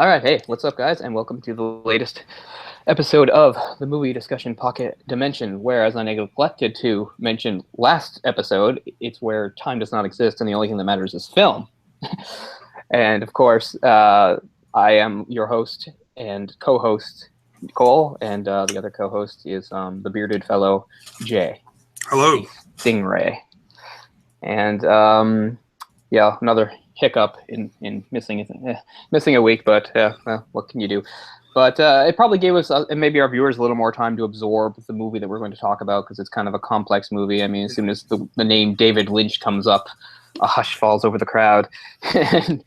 All right, hey, what's up, guys, and welcome to the latest episode of the Movie Discussion Pocket Dimension, where, as I neglected to mention last episode, it's where time does not exist and the only thing that matters is film. And, of course, I am your host and co-host, Cole, and the other co-host is the bearded fellow, Jay. Hello. Stingray. And, yeah, another hiccup in missing a week, but well, what can you do? But it probably gave us and maybe our viewers a little more time to absorb the movie that we're going to talk about, because it's kind of a complex movie. I mean, as soon as the name David Lynch comes up, a hush falls over the crowd, and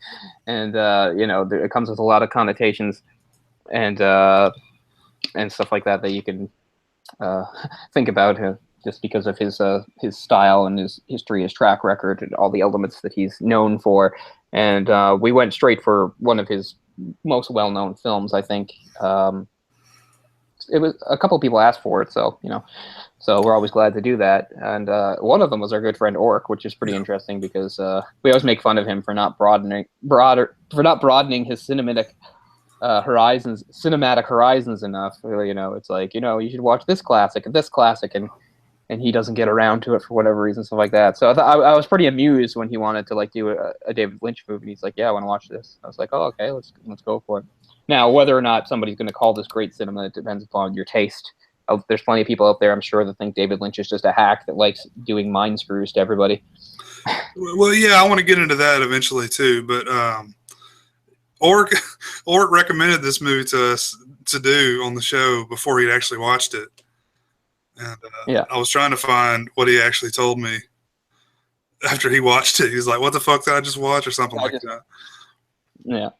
you know, it comes with a lot of connotations and stuff like that you can think about just because of his style and his history, his track record, and all the elements that he's known for. And we went straight for one of his most well-known films, I think. It was a couple of people asked for it, so so we're always glad to do that. And one of them was our good friend Orc, which is pretty interesting because we always make fun of him for not broadening his cinematic horizons enough. Really, it's like, you should watch this classic and he doesn't get around to it for whatever reason, stuff like that. So I was pretty amused when he wanted to do a David Lynch movie. And he's like, "Yeah, I want to watch this." I was like, "Oh, okay, let's go for it." Now, whether or not somebody's going to call this great cinema, it depends upon your taste. There's plenty of people out there, I'm sure, that think David Lynch is just a hack that likes doing mind screws to everybody. Well, yeah, I want to get into that eventually too. But Orc recommended this movie to us to do on the show before he'd actually watched it. And yeah. I was trying to find what he actually told me after he watched it. He's like, "What the fuck did I just watch?" or something like that. Yeah.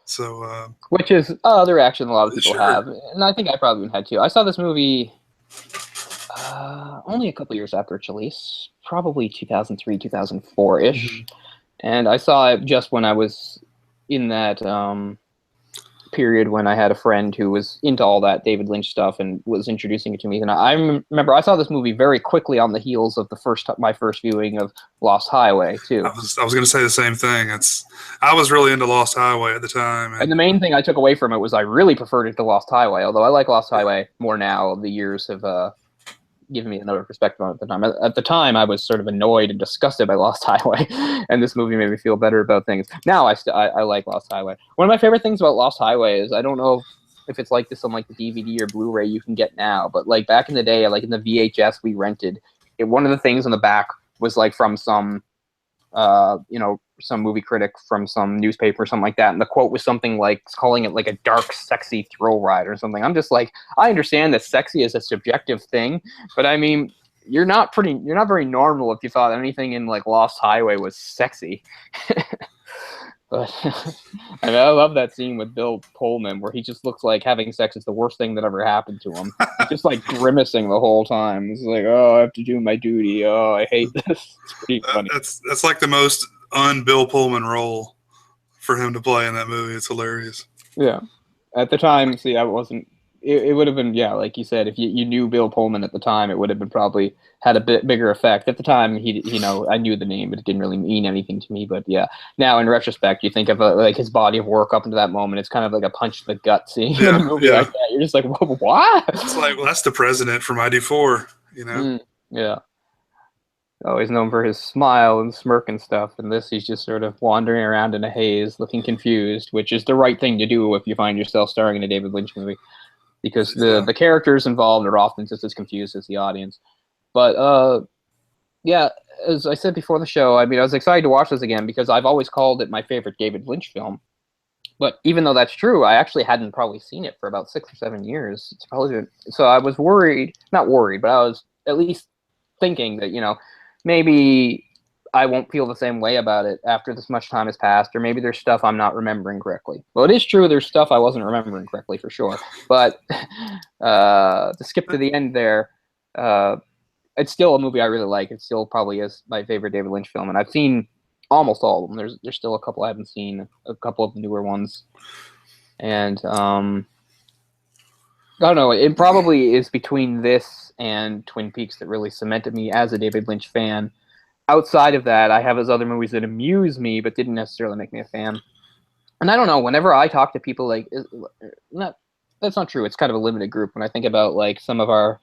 So, which is the reaction a lot of people have, and I think I probably even had too. I saw this movie only a couple years after its release, probably 2003, 2004-ish, mm-hmm. And I saw it just when I was in that period when I had a friend who was into all that David Lynch stuff and was introducing it to me. And I remember I saw this movie very quickly on the heels of my first viewing of Lost Highway too. I was going to say the same thing. I was really into Lost Highway at the time. And the main thing I took away from it was I really preferred it to Lost Highway, although I like Lost Highway more now. The years have given me another perspective on it at the time. At the time, I was sort of annoyed and disgusted by Lost Highway, and this movie made me feel better about things. Now I like Lost Highway. One of my favorite things about Lost Highway is, I don't know if it's like this on the DVD or Blu-ray you can get now, but back in the day, in the VHS we rented, one of the things on the back was from some some movie critic from some newspaper or something like that, and the quote was something calling it a dark, sexy thrill ride or something. I'm just I understand that sexy is a subjective thing, but I mean, you're not very normal if you thought anything in Lost Highway was sexy. But I mean, I love that scene with Bill Pullman where he just looks like having sex is the worst thing that ever happened to him. He's just grimacing the whole time. He's "Oh, I have to do my duty. Oh, I hate this." It's pretty funny. That's the most un-Bill Pullman role for him to play in that movie. It's hilarious. Yeah. At the time, see, I wasn't... It would have been, yeah, like you said, if you knew Bill Pullman at the time, it would have been probably had a bit bigger effect. At the time, I knew the name, but it didn't really mean anything to me. But yeah, now in retrospect, you think of his body of work up until that moment. It's kind of like a punch to the gut seeing a movie like that. You're just like, what? It's well, that's the president from ID4, Yeah. Oh, he's known for his smile and smirk and stuff, and this he's just sort of wandering around in a haze, looking confused, which is the right thing to do if you find yourself starring in a David Lynch movie. Because the characters involved are often just as confused as the audience. But, yeah, as I said before the show, I mean, I was excited to watch this again because I've always called it my favorite David Lynch film. But even though that's true, I actually hadn't probably seen it for about 6 or 7 years. It's probably so I was not worried, but I was at least thinking that, maybe I won't feel the same way about it after this much time has passed, or maybe there's stuff I'm not remembering correctly. Well, it is true there's stuff I wasn't remembering correctly for sure, but to skip to the end there, it's still a movie I really like. It still probably is my favorite David Lynch film, and I've seen almost all of them. There's still a couple I haven't seen, a couple of the newer ones, and I don't know, it probably is between this and Twin Peaks that really cemented me as a David Lynch fan. Outside of that, I have his other movies that amuse me, but didn't necessarily make me a fan. And I don't know. Whenever I talk to people, like, not that's not true. It's kind of a limited group. When I think about like some of our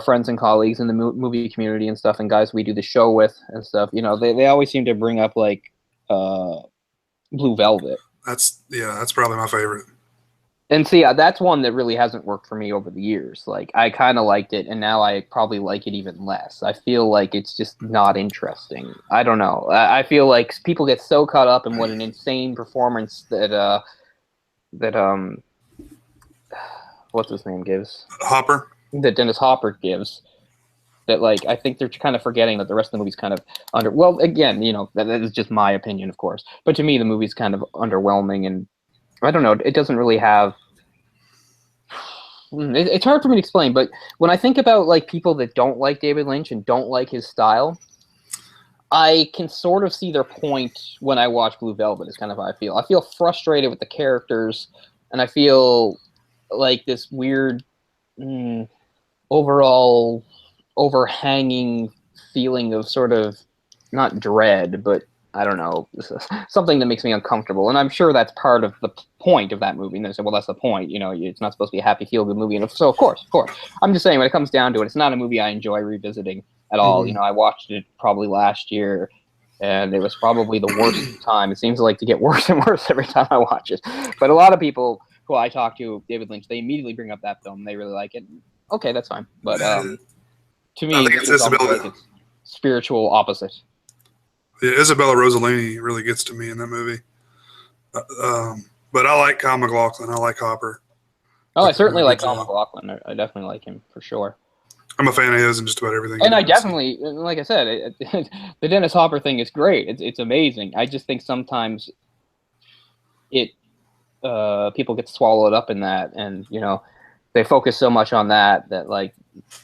friends and colleagues in the movie community and stuff, and guys we do the show with and stuff, you know, they always seem to bring up like Blue Velvet. That's probably my favorite. And see, that's one that really hasn't worked for me over the years. Like, I kind of liked it, and now I probably like it even less. I feel like it's just not interesting. I don't know. I feel like people get so caught up in what an insane performance that what's his name gives, Hopper. that Dennis Hopper gives, that like I think they're kind of forgetting that the rest of the movie's kind of under. Well, again, you know, that is just my opinion, of course. But to me, the movie's kind of underwhelming, and I don't know. It doesn't really have. It's hard for me to explain, but when I think about like people that don't like David Lynch and don't like his style, I can sort of see their point when I watch Blue Velvet. Is kind of how I feel. I feel frustrated with the characters, and I feel like this weird overall overhanging feeling of sort of not dread, but I don't know, something that makes me uncomfortable. And I'm sure that's part of the point of that movie. And they say, well, that's the point. You know, it's not supposed to be a happy, feel-good movie. And so, of course. I'm just saying, when it comes down to it, it's not a movie I enjoy revisiting at all. You know, I watched it probably last year, and it was probably the worst time. It seems like to get worse and worse every time I watch it. But a lot of people who I talk to, David Lynch, they immediately bring up that film. They really like it. Okay, that's fine. But to me, I think it's Isabella. Like it's spiritual opposite. Yeah, Isabella Rossellini really gets to me in that movie. But I like Kyle MacLachlan. I like Hopper. Oh, I certainly like Kyle MacLachlan. I definitely like him for sure. I'm a fan of his and just about everything. And I definitely, like I said, the Dennis Hopper thing is great. It's amazing. I just think sometimes people get swallowed up in that, and you know, they focus so much on that like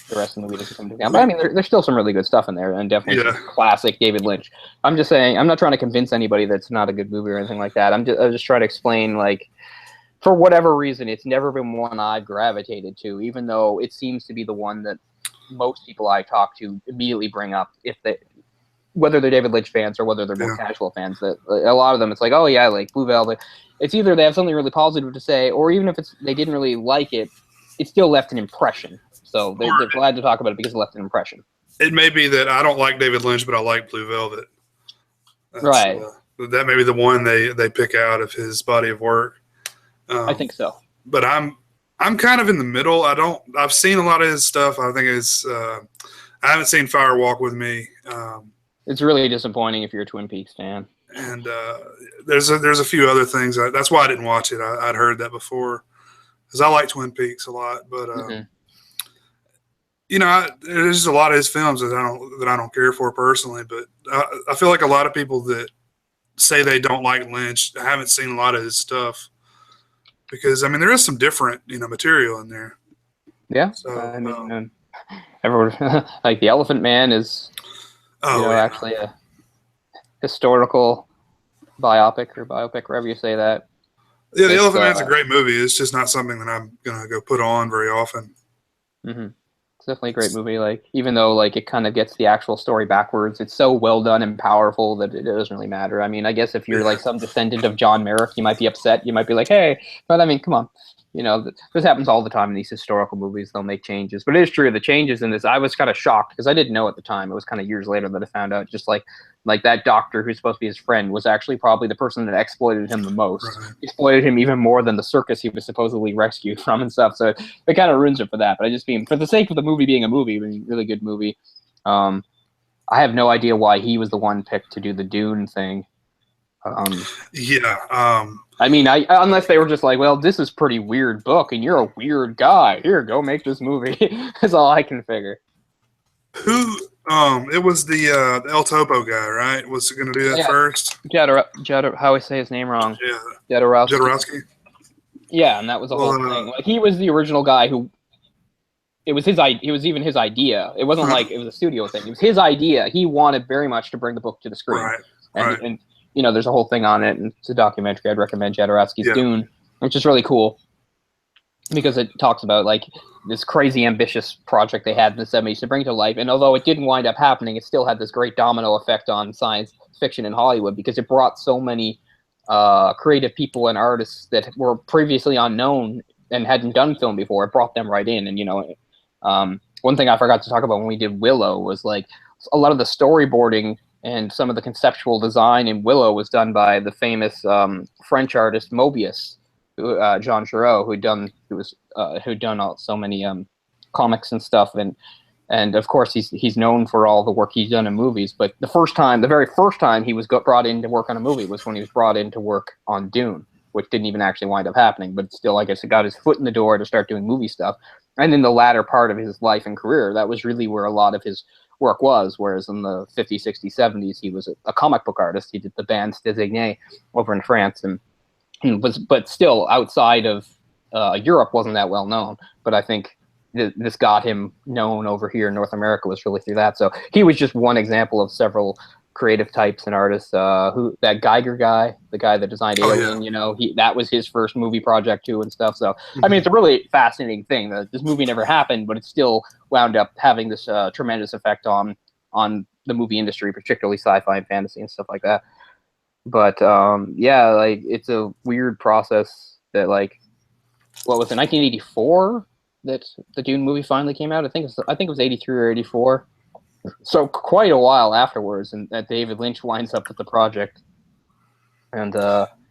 the rest of the movie doesn't come down. But I mean, there's still some really good stuff in there, and definitely classic David Lynch. I'm just saying, I'm not trying to convince anybody that's not a good movie or anything like that. I'm just trying to explain, like, for whatever reason, it's never been one I've gravitated to, even though it seems to be the one that most people I talk to immediately bring up, whether they're David Lynch fans or whether they're more casual fans. That a lot of them, it's like, oh yeah, like Blue Velvet. It's either they have something really positive to say, or even if they didn't really like it, it still left an impression. So they're glad to talk about it because it left an impression. It may be that I don't like David Lynch, but I like Blue Velvet. Right. That may be the one they pick out of his body of work. I think so. But I'm kind of in the middle. I've seen a lot of his stuff. I think I haven't seen Fire Walk with Me. It's really disappointing if you're a Twin Peaks fan. And there's a few other things. That's why I didn't watch it. I'd heard that before because I like Twin Peaks a lot. But you know, there's just a lot of his films that I don't care for personally. But I feel like a lot of people that say they don't like Lynch haven't seen a lot of his stuff. Because I mean, there is some different, material in there. Yeah, so, I mean, everyone like the Elephant Man is, actually a historical biopic, wherever you say that. Yeah, the Elephant Man's a great movie. It's just not something that I'm gonna go put on very often. Mm-hmm. It's definitely a great movie. Like, even though like it kind of gets the actual story backwards, it's so well done and powerful that it doesn't really matter. I mean, I guess if you're like some descendant of John Merrick, you might be upset. You might be like, hey, but I mean, come on. This happens all the time in these historical movies. They'll make changes. But it is true, the changes in this, I was kind of shocked because I didn't know at the time. It was kind of years later that I found out, just like that doctor who's supposed to be his friend was actually probably the person that exploited him the most. Right. Exploited him even more than the circus he was supposedly rescued from and stuff. So it kind of ruins it for that. But I just mean, for the sake of the movie being a movie, really good movie, I have no idea why he was the one picked to do the Dune thing. I mean, unless they were just like, well, this is a pretty weird book, and you're a weird guy. Here, go make this movie. That's all I can figure. It was the El Topo guy, right? Was going to do that first? How I say his name wrong? Yeah, Jodorowsky. Yeah, and that was the whole thing. Like, he was the original guy who. It was his idea. It was even his idea. It wasn't like it was a studio thing. It was his idea. He wanted very much to bring the book to the screen. Right. And there's a whole thing on it, and it's a documentary. I'd recommend Jodorowsky's Dune, which is really cool because it talks about like this crazy ambitious project they had in the 70s to bring to life. And although it didn't wind up happening, it still had this great domino effect on science fiction in Hollywood because it brought so many creative people and artists that were previously unknown and hadn't done film before. It brought them right in. And one thing I forgot to talk about when we did Willow was like a lot of the storyboarding and some of the conceptual design in Willow was done by the famous French artist Mobius, Jean Giraud, who'd done so many comics and stuff, and of course he's known for all the work he's done in movies. But the very first time he was brought in to work on a movie was when he was brought in to work on Dune, which didn't even actually wind up happening. But still, I guess it got his foot in the door to start doing movie stuff. And in the latter part of his life and career, that was really where a lot of his work was. Whereas in the 50s, 60s, 70s, he was a comic book artist. He did the Bandes Désignées over in France, but still outside of Europe wasn't that well known. But I think this got him known over here in North America was really through that. So he was just one example of several creative types and artists. That Geiger guy, the guy that designed Alien, that was his first movie project too and stuff. So I mean, it's a really fascinating thing that this movie never happened, but it still wound up having this tremendous effect on the movie industry, particularly sci-fi and fantasy and stuff like that. But like it's a weird process that like, what was it, 1984 that the Dune movie finally came out? I think it was 83 or 84. So quite a while afterwards, and that David Lynch winds up with the project. And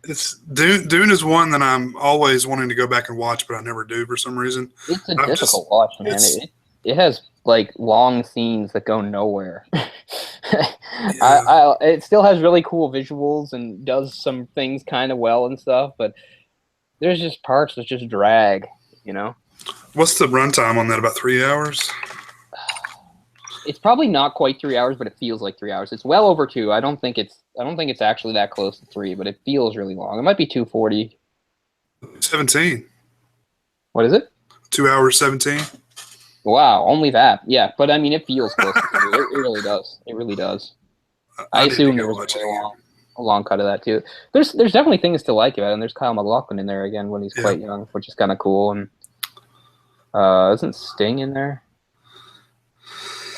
it's Dune is one that I'm always wanting to go back and watch, but I never do for some reason. It's a difficult watch, man. It has like long scenes that go nowhere. Yeah. It still has really cool visuals and does some things kind of well and stuff, but there's just parts that just drag, What's the runtime on that? About 3 hours? It's probably not quite 3 hours, but it feels like 3 hours. It's well over 2. I don't think it's actually that close to 3, but it feels really long. It might be 2:40. 17. What is it? 2 hours 17. Wow, only that. Yeah, but I mean, it feels close to 3. It really does. It really does. I assume there was a long cut of that too. There's definitely things to like about it, and there's Kyle MacLachlan in there again when he's quite young, which is kind of cool. And isn't Sting in there?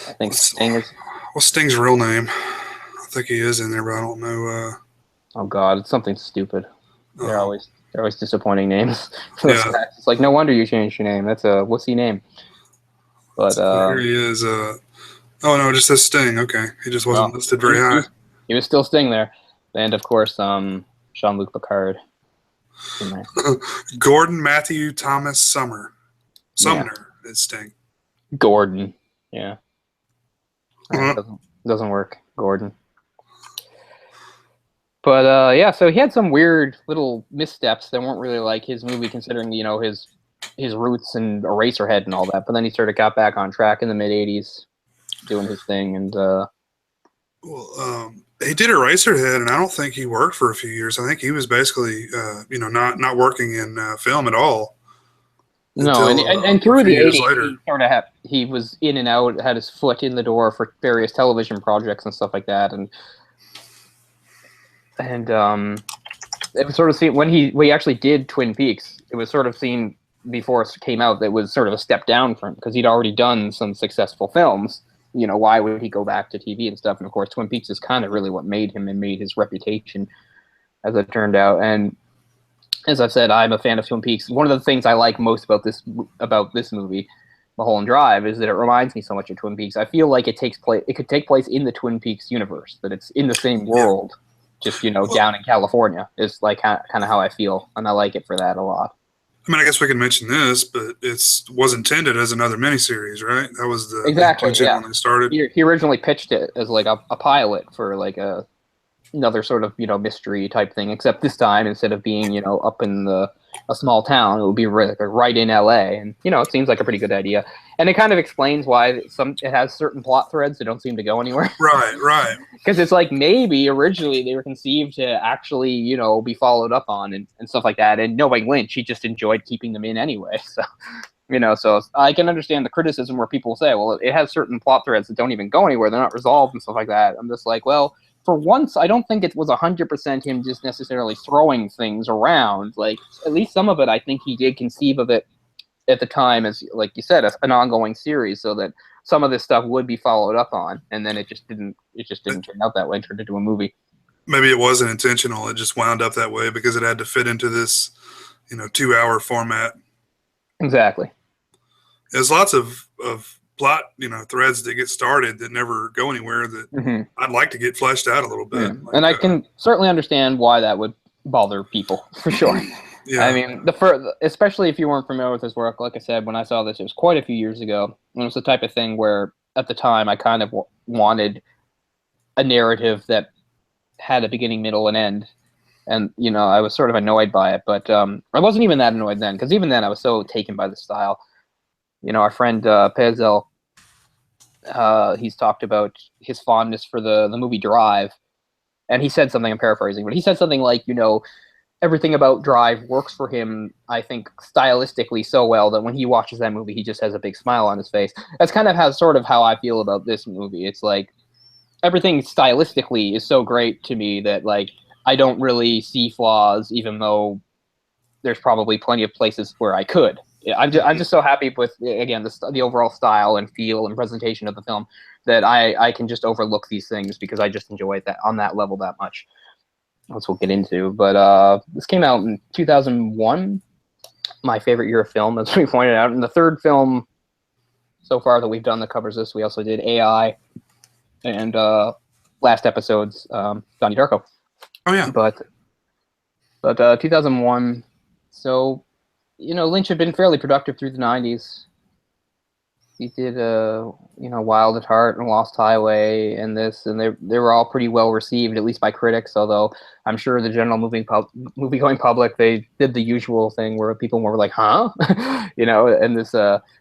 I think Sting is. What's Sting's real name? I think he is in there, but I don't know. Oh God, it's something stupid. They're always disappointing names. It's like no wonder you changed your name. That's a what's he name? But here he is. Oh no, it just says Sting. Okay, he just wasn't listed very high. He was still Sting there, and of course, Jean-Luc Picard. Gordon Matthew Thomas Sumner is Sting. Gordon, yeah. Doesn't work, Gordon. But so he had some weird little missteps that weren't really like his movie, considering his roots and Eraserhead and all that. But then he sort of got back on track in the mid '80s, doing his thing. And he did Eraserhead, and I don't think he worked for a few years. I think he was basically not working in film at all. No, and through the 80s, he was in and out, had his foot in the door for various television projects and stuff like that, and it was sort of seen when he actually did Twin Peaks. It was sort of seen before it came out that was sort of a step down for him because he'd already done some successful films. Why would he go back to TV and stuff? And of course, Twin Peaks is kind of really what made him and made his reputation, as it turned out. And as I've said, I'm a fan of Twin Peaks. One of the things I like most about this movie, Mulholland Drive, is that it reminds me so much of Twin Peaks. I feel like it could take place in the Twin Peaks universe, that it's in the same world, just down in California. Is like kind of how I feel, and I like it for that a lot. I mean, I guess we can mention this, but it was intended as another miniseries, right? That was the intention when they started. He originally pitched it as like a pilot for like another sort of mystery type thing, except this time instead of being up in a small town, it would be right in LA, and it seems like a pretty good idea, and it kind of explains why it has certain plot threads that don't seem to go anywhere. Right Because it's like maybe originally they were conceived to actually be followed up on and stuff like that, and knowing Lynch, he just enjoyed keeping them in anyway. So so I can understand the criticism where people say, well, it has certain plot threads that don't even go anywhere, they're not resolved and stuff like that. I'm just like, well, for once, I don't think it was 100% him just necessarily throwing things around. Like, at least some of it, I think he did conceive of it at the time as, like you said, an ongoing series, so that some of this stuff would be followed up on, and then it just didn't turn out that way. It turned into a movie. maybe it wasn't intentional. It just wound up that way because it had to fit into this, 2-hour format. Exactly. There's lots of plot, threads that get started that never go anywhere that I'd like to get fleshed out a little bit. Yeah. And I can certainly understand why that would bother people, for sure. Yeah. I mean, especially if you weren't familiar with his work, like I said, when I saw this, it was quite a few years ago. And it was the type of thing where, at the time, I kind of wanted a narrative that had a beginning, middle, and end. And, I was sort of annoyed by it. But I wasn't even that annoyed then, because even then I was so taken by the style. Our friend Pezel, he's talked about his fondness for the movie Drive. And he said something, I'm paraphrasing, but he said something like, everything about Drive works for him, I think, stylistically so well that when he watches that movie, he just has a big smile on his face. That's kind of how I feel about this movie. It's like everything stylistically is so great to me that, like, I don't really see flaws, even though there's probably plenty of places where I could. I'm just so happy with, again, the overall style and feel and presentation of the film that I can just overlook these things because I just enjoy it on that level that much. Which we'll get into. But this came out in 2001, my favorite year of film, as we pointed out. And the third film so far that we've done that covers this, we also did AI and last episode's Donnie Darko. Oh, yeah. But 2001, so, Lynch had been fairly productive through the 90s. He did, Wild at Heart and Lost Highway and this, and they were all pretty well received, at least by critics, although I'm sure the general movie-going public, they did the usual thing where people were like, huh? And this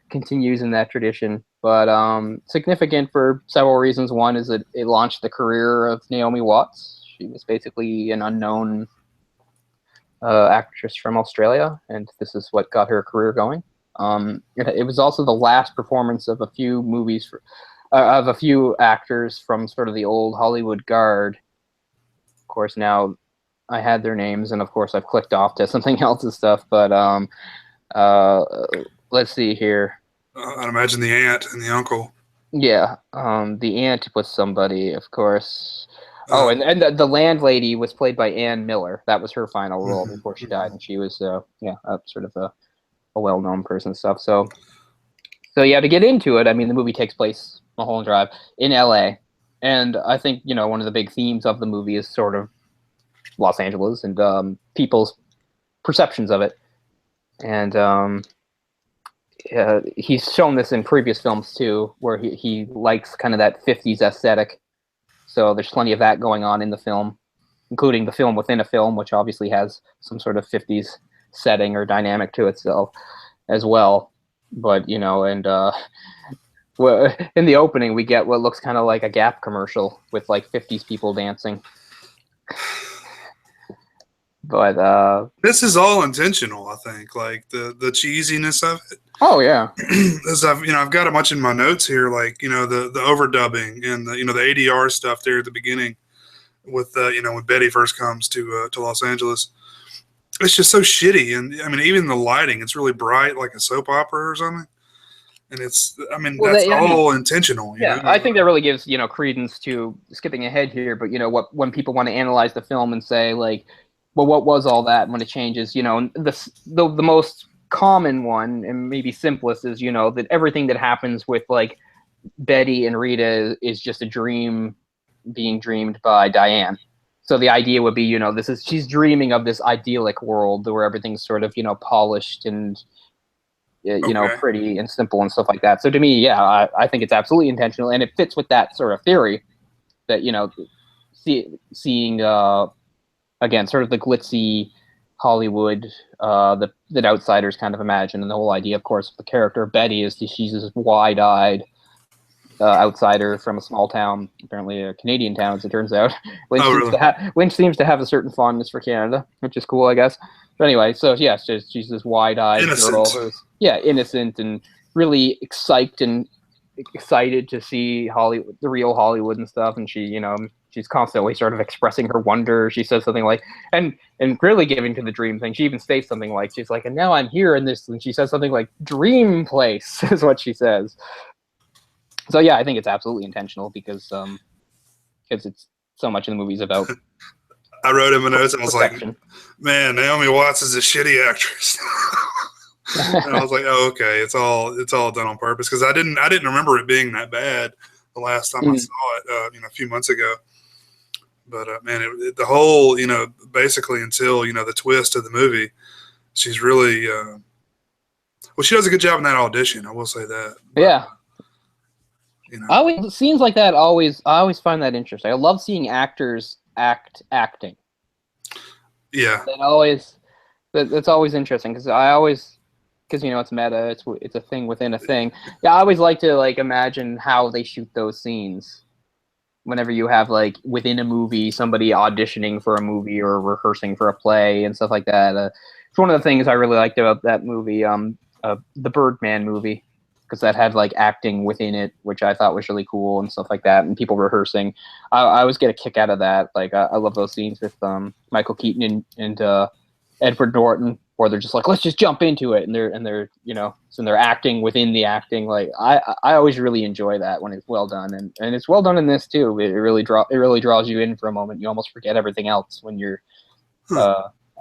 continues in that tradition. But significant for several reasons. One is that it launched the career of Naomi Watts. She was basically an unknown actress from Australia, and this is what got her career going. It was also the last performance of a few movies of a few actors from sort of the old Hollywood guard. Of course, now I had their names, and of course I've clicked off to something else and stuff. But let's see here. I'd imagine the aunt and the uncle. Yeah, the aunt was somebody, of course. And the landlady was played by Ann Miller. That was her final role before she died, and she was sort of a well-known person and stuff. So yeah, to get into it, I mean, the movie takes place Mulholland Drive in LA, and I think one of the big themes of the movie is sort of Los Angeles and people's perceptions of it. And he's shown this in previous films too, where he likes kind of that 50s aesthetic. So there's plenty of that going on in the film, including the film within a film, which obviously has some sort of 50s setting or dynamic to itself as well. But well, in the opening we get what looks kind of like a Gap commercial with like 50s people dancing. But this is all intentional, I think, like the cheesiness of it. Oh yeah. As I've got a bunch in my notes here, like the overdubbing and the ADR stuff there at the beginning with when Betty first comes to Los Angeles. It's just so shitty, and I mean, even the lighting, it's really bright, like a soap opera or something. And that's all intentional. Yeah, I think that really gives credence to, skipping ahead here, but when people want to analyze the film and say like, well, what was all that when it changes? The most common one and maybe simplest is that everything that happens with like Betty and Rita is just a dream being dreamed by Diane. So the idea would be, she's dreaming of this idyllic world where everything's sort of, polished and, pretty and simple and stuff like that. So to me, yeah, I think it's absolutely intentional, and it fits with that sort of theory that, seeing, again, sort of the glitzy Hollywood that outsiders kind of imagine. And the whole idea, of course, of the character Betty is she's this wide-eyed outsider from a small town, apparently a Canadian town, as it turns out. Lynch seems to have a certain fondness for Canada, which is cool, I guess. But anyway, so yeah, she's this wide-eyed girl who's innocent and really excited to see Hollywood, the real Hollywood and stuff. And she, she's constantly sort of expressing her wonder. She says something like, and really giving to the dream thing. She even states something like, she's like, and now I'm here in this, and she says something like, dream place is what she says. So yeah, I think it's absolutely intentional because it's so much of the movie's about I wrote him a note. I was perception. like, man, Naomi Watts is a shitty actress. And I was like, oh, okay, it's all done on purpose, because I didn't remember it being that bad the last time I saw it, a few months ago. But man, the whole, basically until the twist of the movie, she's really well. She does a good job in that audition. I will say that. But, yeah. Scenes like that I always find that interesting. I love seeing actors acting. Yeah. That's always interesting, because it's meta. It's a thing within a thing. Yeah, I always like to imagine how they shoot those scenes. Whenever you have within a movie somebody auditioning for a movie or rehearsing for a play and stuff like that. It's one of the things I really liked about that movie, the Birdman movie, because that had acting within it, which I thought was really cool and stuff like that, and people rehearsing. I always get a kick out of that. I love those scenes with Michael Keaton and Edward Norton, where they're just let's just jump into it, and they're so they're acting within the acting. I always really enjoy that when it's well done, and it's well done in this too. It really draws you in for a moment. You almost forget everything else when you're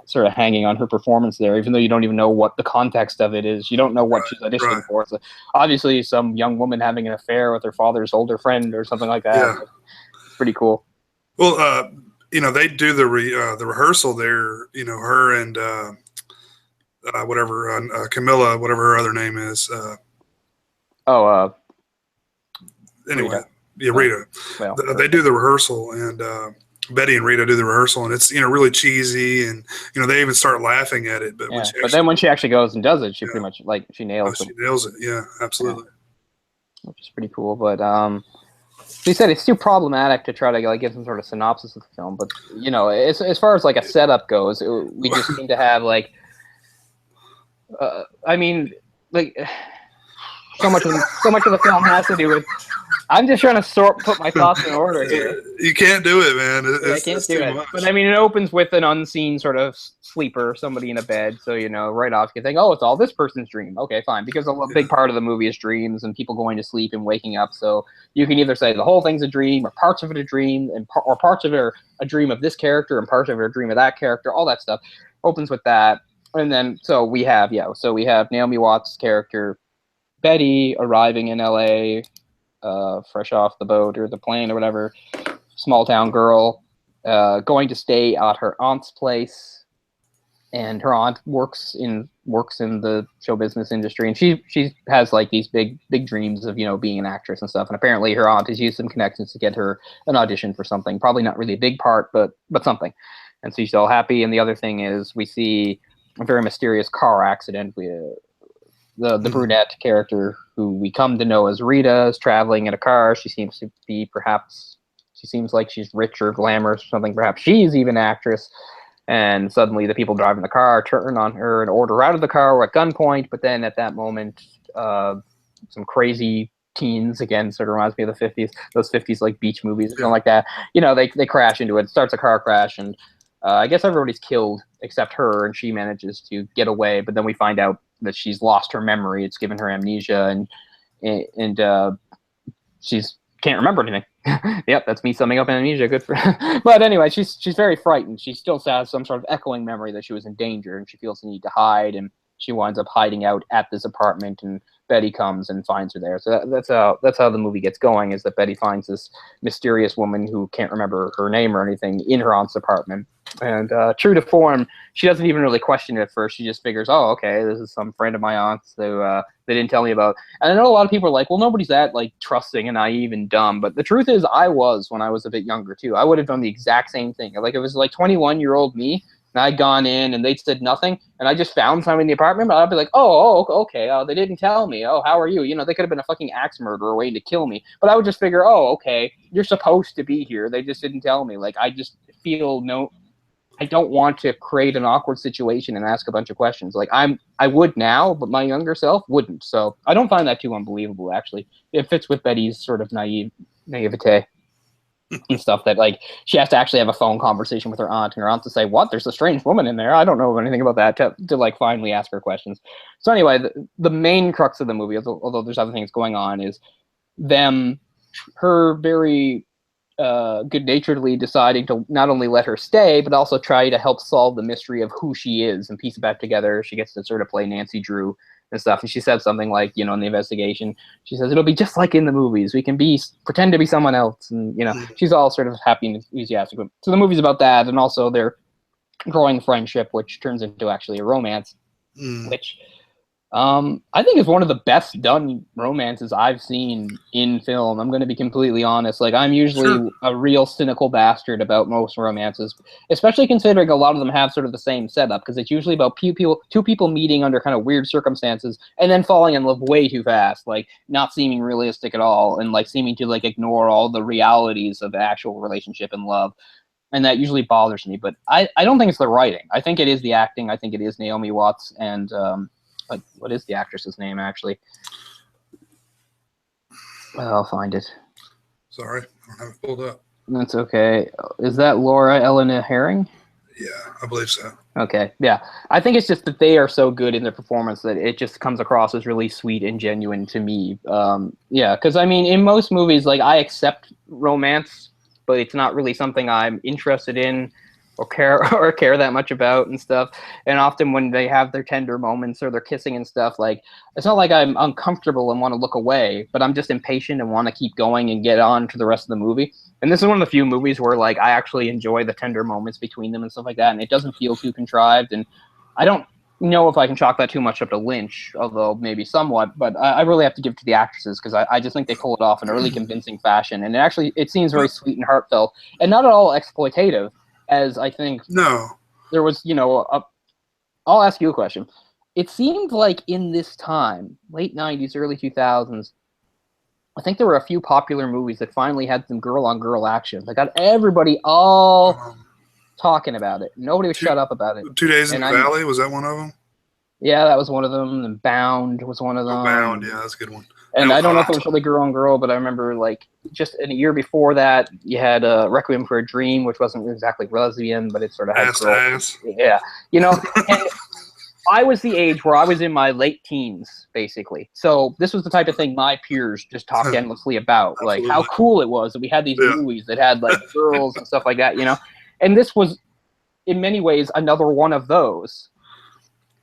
sort of hanging on her performance there, even though you don't even know what the context of it is. You don't know what she's auditioning for. It's obviously some young woman having an affair with her father's older friend or something like that. Yeah. It's pretty cool. Well, they do the rehearsal there. Her and Camilla, whatever her other name is. Anyway, Rita. Yeah, Rita. Well, they do the rehearsal, and Betty and Rita do the rehearsal, and it's really cheesy, and they even start laughing at it. But then when she actually goes and does it, she pretty much she nails it. She nails it. Yeah, absolutely. Yeah. Which is pretty cool, but he said it's too problematic to try to give some sort of synopsis of the film. But as far as a setup goes, we just seem to have so much of the film has to do with. I'm just trying to put my thoughts in order here. You can't do it, man. I can't do it. Much. But it opens with an unseen sort of sleeper, somebody in a bed. So right off you think, oh, it's all this person's dream. Okay, fine, because a big part of the movie is dreams and people going to sleep and waking up. So you can either say the whole thing's a dream, or parts of it a dream, or parts of it are a dream of this character, and parts of it are a dream of that character. All that stuff opens with that, and then we have Naomi Watts' character Betty arriving in LA. Fresh off the boat or the plane or whatever, small town girl, going to stay at her aunt's place, and her aunt works in the show business industry, and she has these big dreams of being an actress and stuff, and apparently her aunt has used some connections to get her an audition for something, probably not really a big part, but something, and so she's all happy. And the other thing is we see a very mysterious car accident. The brunette character, who we come to know as Rita, is traveling in a car. She seems like she's rich or glamorous or something. Perhaps she's even an actress. And suddenly the people driving the car turn on her and order her out of the car at gunpoint. But then at that moment, some crazy teens, again, sort of reminds me of the 50s, those 50s beach movies or something like that. They crash into it. It starts a car crash, and I guess everybody's killed except her, and she manages to get away. But then we find out that she's lost her memory. It's given her amnesia, and she's can't remember anything. Yep, that's me summing up amnesia. Good for. But anyway, she's very frightened. She still has some sort of echoing memory that she was in danger, and she feels the need to hide. And she winds up hiding out at this apartment, and Betty comes and finds her there. So that's how the movie gets going. Is that Betty finds this mysterious woman who can't remember her name or anything in her aunt's apartment. And true to form, she doesn't even really question it at first. She just figures, oh, okay, this is some friend of my aunt's who they didn't tell me about. And I know a lot of people are like, well, nobody's that trusting and naive and dumb. But the truth is, I was when I was a bit younger too. I would have done the exact same thing. It was 21-year-old me, and I'd gone in and they'd said nothing, and I just found something in the apartment. But I'd be like, oh, okay, they didn't tell me. Oh, how are you? They could have been a fucking axe murderer waiting to kill me. But I would just figure, oh, okay, you're supposed to be here. They just didn't tell me. I just feel I don't want to create an awkward situation and ask a bunch of questions. I would now, but my younger self wouldn't. So I don't find that too unbelievable, actually. It fits with Betty's sort of naivete and stuff, that she has to actually have a phone conversation with her aunt, and her aunt to say, what? There's a strange woman in there. I don't know anything about that, to finally ask her questions. So anyway, the main crux of the movie, although there's other things going on, is her very good-naturedly deciding to not only let her stay, but also try to help solve the mystery of who she is and piece it back together. She gets to sort of play Nancy Drew and stuff. And she said something like, in the investigation, she says, it'll be just like in the movies. We can pretend to be someone else. And, she's all sort of happy and enthusiastic. So the movie's about that. And also their growing friendship, which turns into actually a romance, which I think is one of the best done romances I've seen in film. I'm going to be completely honest. Like, I'm usually a real cynical bastard about most romances, especially considering a lot of them have sort of the same setup, because it's usually about two people meeting under kind of weird circumstances and then falling in love way too fast, like not seeming realistic at all, and like seeming to like ignore all the realities of the actual relationship and love. And that usually bothers me. But I don't think it's the writing. I think it is the acting. I think it is Naomi Watts and what is the actress's name, actually? I'll find it. Sorry, I don't have it pulled up. That's okay. Is that Laura Elena Herring? Yeah, I believe so. Okay, yeah. I think it's just that they are so good in their performance that it just comes across as really sweet and genuine to me. Yeah, because, I mean, in most movies, like, I accept romance, but it's not really something I'm interested in or care that much about and stuff. And often when they have their tender moments or they're kissing and stuff, like, it's not like I'm uncomfortable and want to look away, but I'm just impatient and want to keep going and get on to the rest of the movie. And this is one of the few movies where, like, I actually enjoy the tender moments between them and stuff like that, and it doesn't feel too contrived. And I don't know if I can chalk that too much up to Lynch, although maybe somewhat, but I really have to give it to the actresses, because I just think they pull it off in a really convincing fashion. And it seems very sweet and heartfelt and not at all exploitative, as I think there was, I'll ask you a question. It seemed like in this time, late 90s, early 2000s, I think there were a few popular movies that finally had some girl-on-girl action. They got everybody all talking about it. Nobody would shut up about it. 2 Days in the Valley, was that one of them? Yeah, that was one of them. And Bound was one of them. Bound, yeah, that's a good one. And I don't know if it was really girl on girl, but I remember, like, just in a year before that, you had Requiem for a Dream, which wasn't exactly lesbian, but it sort of had ass. Yeah, and I was the age where I was in my late teens, basically. So this was the type of thing my peers just talked endlessly about, like how cool it was that we had these movies that had like girls and stuff like that, And this was, in many ways, another one of those.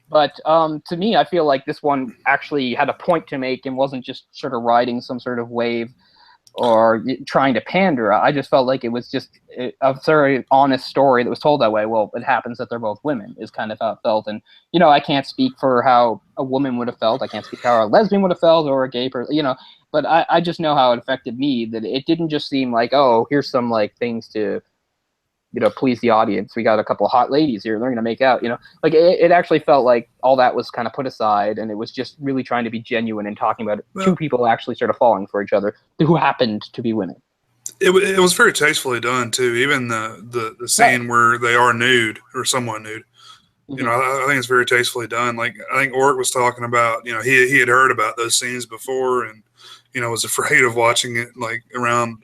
But to me, I feel like this one actually had a point to make and wasn't just sort of riding some sort of wave or trying to pander. I just felt like it was just a very honest story that was told that way. Well, it happens that they're both women is kind of how it felt. And, I can't speak for how a woman would have felt. I can't speak how a lesbian would have felt or a gay person, But I just know how it affected me, that it didn't just seem like, oh, here's some like things to please the audience. We got a couple of hot ladies here. They're going to make out, Like, it actually felt like all that was kind of put aside, and it was just really trying to be genuine and talking about two people actually sort of falling for each other who happened to be women. It was very tastefully done, too. Even the scene where they are nude, or somewhat nude. Mm-hmm. I think it's very tastefully done. Like, I think Ork was talking about, he had heard about those scenes before and, was afraid of watching it, like, around...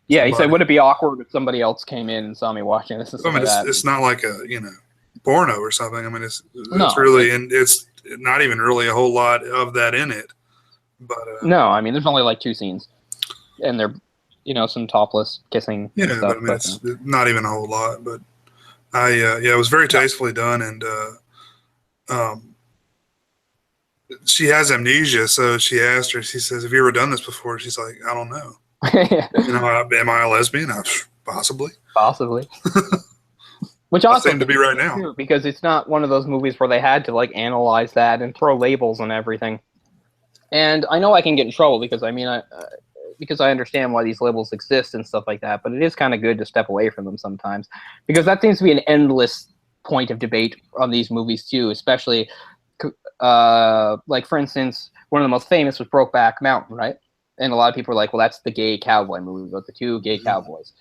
Yeah, he said, would it be awkward if somebody else came in and saw me watching this? It's not like a, porno or something. I mean, it's really, and it's not even really a whole lot of that in it. But no, I mean, there's only like 2 scenes. And they're, some topless kissing. Yeah, stuff, but I mean, it's not even a whole lot. But it was very tastefully done. And she has amnesia. So she asked her, she says, have you ever done this before? She's like, I don't know. Am I a lesbian? Possibly. Which also seem to be right now, because it's not one of those movies where they had to like analyze that and throw labels and everything. And I know I can get in trouble because because I understand why these labels exist and stuff like that. But it is kind of good to step away from them sometimes, because that seems to be an endless point of debate on these movies too. Especially, like for instance, one of the most famous was Brokeback Mountain, right? And a lot of people are like, well, that's the gay cowboy movie about the 2 gay cowboys.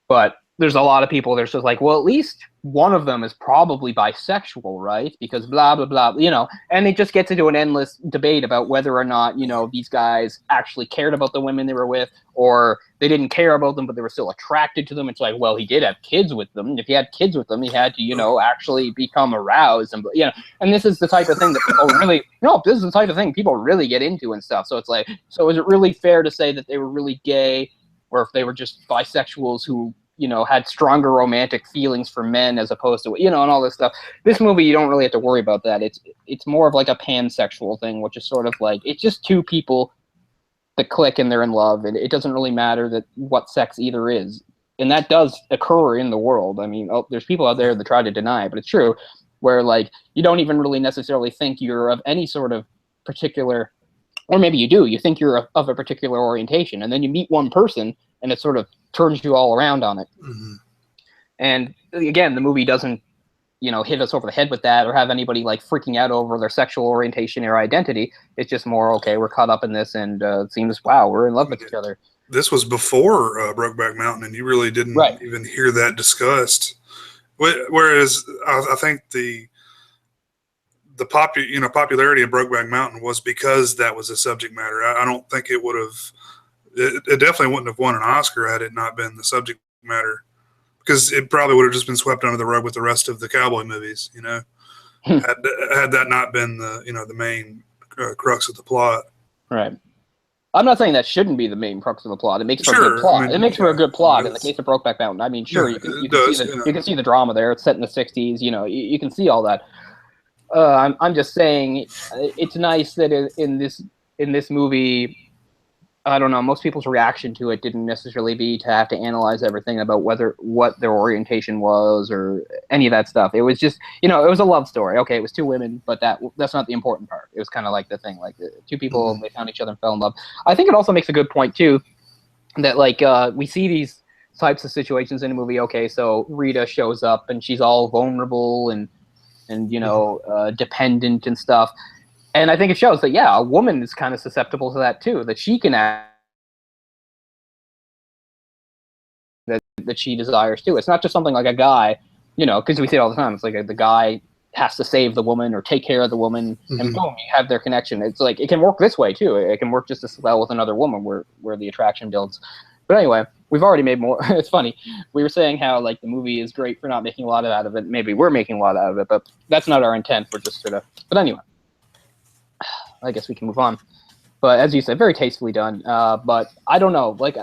But there's a lot of people that are just like, well, at least one of them is probably bisexual, right? Because blah, blah, blah, And it just gets into an endless debate about whether or not, these guys actually cared about the women they were with, or they didn't care about them, but they were still attracted to them. It's like, well, he did have kids with them. If he had kids with them, he had to, actually become aroused. And, and this is the type of thing that people this is the type of thing people really get into and stuff. So it's like, so is it really fair to say that they were really gay or if they were just bisexuals who, you know, had stronger romantic feelings for men as opposed to, you know, and all this stuff. This movie, you don't really have to worry about that. It's more of like a pansexual thing, which is sort of like, it's just two people that click and they're in love, and it doesn't really matter that what sex either is. And that does occur in the world. I mean, there's people out there that try to deny it, but it's true, where like you don't even really necessarily think you're of any sort of particular, or maybe you do, you think you're of a particular orientation, and then you meet one person and it sort of turns you all around on it. Mm-hmm. And again, the movie doesn't, you know, hit us over the head with that or have anybody like freaking out over their sexual orientation or identity. It's just more, okay, we're caught up in this, and it seems, wow, we're in love with each other. This was before Brokeback Mountain, and you really didn't even hear that discussed. Whereas I think the popularity of Brokeback Mountain was because that was a subject matter. I don't think it would have. It definitely wouldn't have won an Oscar had it not been the subject matter, because it probably would have just been swept under the rug with the rest of the cowboy movies. You know, had that not been the main crux of the plot. Right. I'm not saying that shouldn't be the main crux of the plot. It makes for a good plot. I mean, it makes for a good plot in the case of Brokeback Mountain. I mean, sure, you can see the drama there. It's set in the 60s. You know, you can see all that. I'm just saying it's nice that in this movie, I don't know, most people's reaction to it didn't necessarily be to have to analyze everything about what their orientation was or any of that stuff. It was just, you know, it was a love story. Okay, it was two women, but that's not the important part. It was kind of like the thing, like the two people, they found each other and fell in love. I think it also makes a good point too, that like we see these types of situations in a movie. Okay, so Rita shows up and she's all vulnerable and you know, dependent and stuff. And I think it shows that, yeah, a woman is kind of susceptible to that too, that she can act that she desires too. It's not just something like a guy, you know, because we see it all the time. It's like the guy has to save the woman or take care of the woman, and boom, you have their connection. It's like it can work this way too. It can work just as well with another woman where the attraction builds. But anyway, we've already made more. It's funny. We were saying how like the movie is great for not making a lot out of it. Maybe we're making a lot out of it, but that's not our intent. We're just sort of. But anyway. I guess we can move on. But as you said, very tastefully done. But I don't know. Like,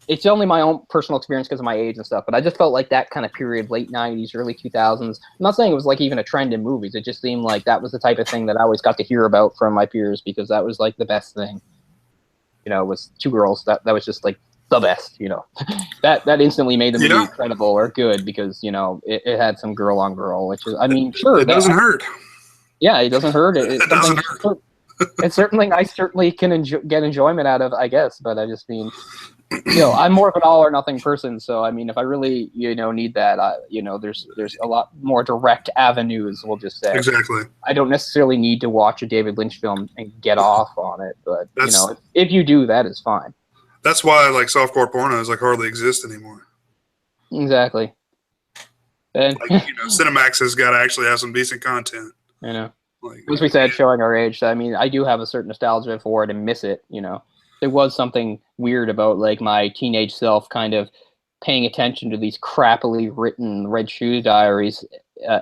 it's only my own personal experience because of my age and stuff. But I just felt like that kind of period, late 90s, early 2000s. I'm not saying it was like even a trend in movies. It just seemed like that was the type of thing that I always got to hear about from my peers because that was like the best thing. You know, it was two girls. That was just like the best, you know. that instantly made the movie incredible or good because, you know, it had some girl on girl, which is, I mean, sure. It doesn't hurt. Yeah, it doesn't hurt. It doesn't hurt. It's certainly I certainly can get enjoyment out of, I guess, but I just mean, you know, I'm more of an all or nothing person, so I mean, if I really, you know, need that, you know, there's a lot more direct avenues. We'll just say exactly. I don't necessarily need to watch a David Lynch film and get off on it, but you know, if you do, that is fine. That's why like softcore pornos like hardly exist anymore. Exactly. And like, you know, Cinemax has got to actually have some decent content. I know. Like, as we said, showing our age, I mean, I do have a certain nostalgia for it and miss it, you know. There was something weird about, like, my teenage self kind of paying attention to these crappily written Red Shoe Diaries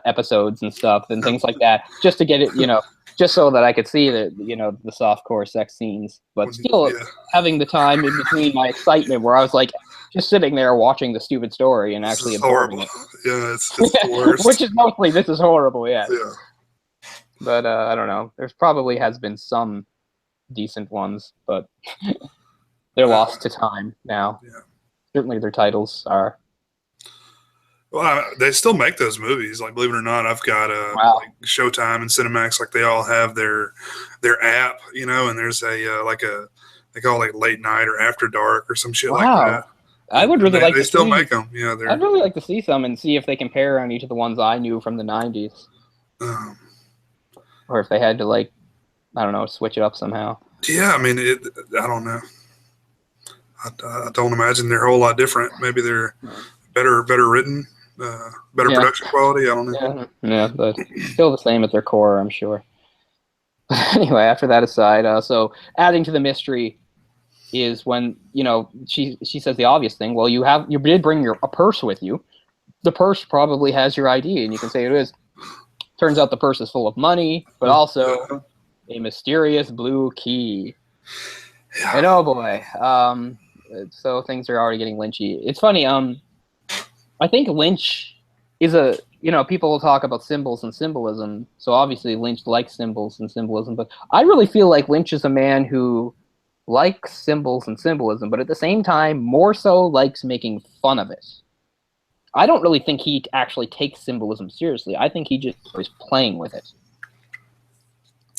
episodes and stuff and things like that, just to get it, you know, just so that I could see the, you know, the softcore sex scenes. But still having the time in between my excitement where I was, like, just sitting there watching the stupid story and actually absorbing it. Yeah, it's the worst. Which is mostly, this is horrible, yeah. Yeah. But I don't know. There's probably has been some decent ones, but they're lost to time now. Yeah. Certainly their titles are. Well, they still make those movies. Like, believe it or not, I've got like Showtime and Cinemax. Like, they all have their app, you know. And there's they call it like Late Night or After Dark or some shit like that. I would really like. They still make them. Yeah, I'd really like to see some and see if they compare any to the ones I knew from the '90s. Or if they had to, like, I don't know, switch it up somehow. Yeah, I mean, I don't know. I don't imagine they're a whole lot different. Maybe they're better written, better production quality. I don't know. Yeah, but still the same at their core, I'm sure. Anyway, after that aside, so adding to the mystery is when, you know, she says the obvious thing. Well, you did bring a purse with you. The purse probably has your ID, and you can say it is. Turns out the purse is full of money, but also a mysterious blue key. Yeah. And oh boy, So things are already getting Lynchy. It's funny. I think Lynch is a, people will talk about symbols and symbolism. So obviously Lynch likes symbols and symbolism, but I really feel like Lynch is a man who likes symbols and symbolism, but at the same time, more so likes making fun of it. I don't really think he actually takes symbolism seriously. I think he just is playing with it.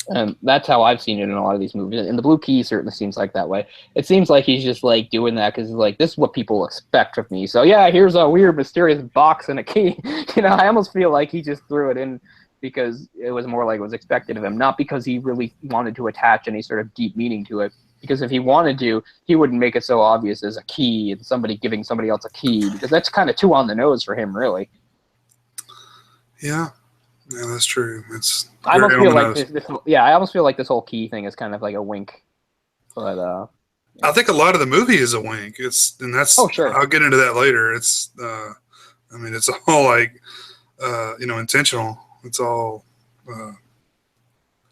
And that's how I've seen it in a lot of these movies. And the Blue Key certainly seems like that way. It seems like he's just like doing that because like, this is what people expect of me. So yeah, here's a weird, mysterious box and a key. I almost feel like he just threw it in because it was more like it was expected of him, not because he really wanted to attach any sort of deep meaning to it. Because if he wanted to, he wouldn't make it so obvious as a key and somebody giving somebody else a key, because that's kind of too on the nose for him, really. Yeah. Yeah, that's true. It's I almost feel like I almost feel like this whole key thing is kind of like a wink. But yeah. I think a lot of the movie is a wink. Oh, sure. I'll get into that later. It's it's all like intentional. It's all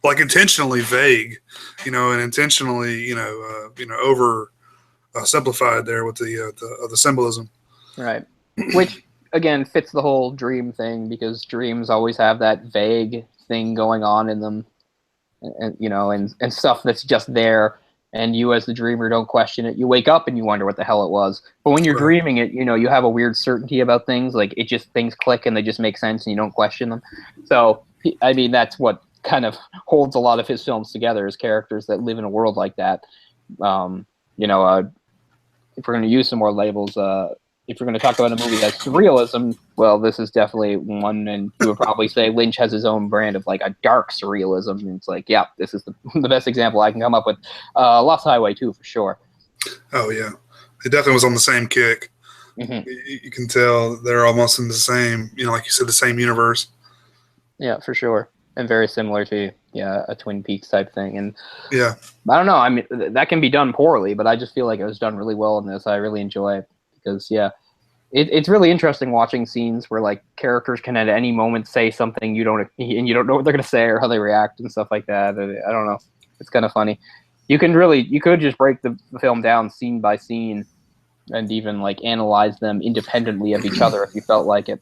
like intentionally vague, and intentionally over simplified there with the symbolism. Right. Which again fits the whole dream thing, because dreams always have that vague thing going on in them, and stuff that's just there, and you as the dreamer don't question it. You wake up and you wonder what the hell it was, but when you're dreaming it, you have a weird certainty about things. Like things click and they just make sense and you don't question them. So I mean, that's what kind of holds a lot of his films together, is characters that live in a world like that. If we're going to use some more labels, if we're going to talk about a movie that's surrealism, well, this is definitely one, and you would probably say Lynch has his own brand of like a dark surrealism. And it's like, yeah, this is the best example I can come up with. Lost Highway 2 for sure. Oh yeah, it definitely was on the same kick. Mm-hmm. You can tell they're almost in the same, like you said, the same universe. Yeah, for sure, and very similar to a Twin Peaks type thing. And yeah, I don't know. I mean, that can be done poorly, but I just feel like it was done really well in this. I really enjoy it. Because it's really interesting watching scenes where like characters can at any moment say something you don't know what they're gonna say or how they react and stuff like that. I don't know. It's kind of funny. You could just break the film down scene by scene and even like analyze them independently of each other if you felt like it.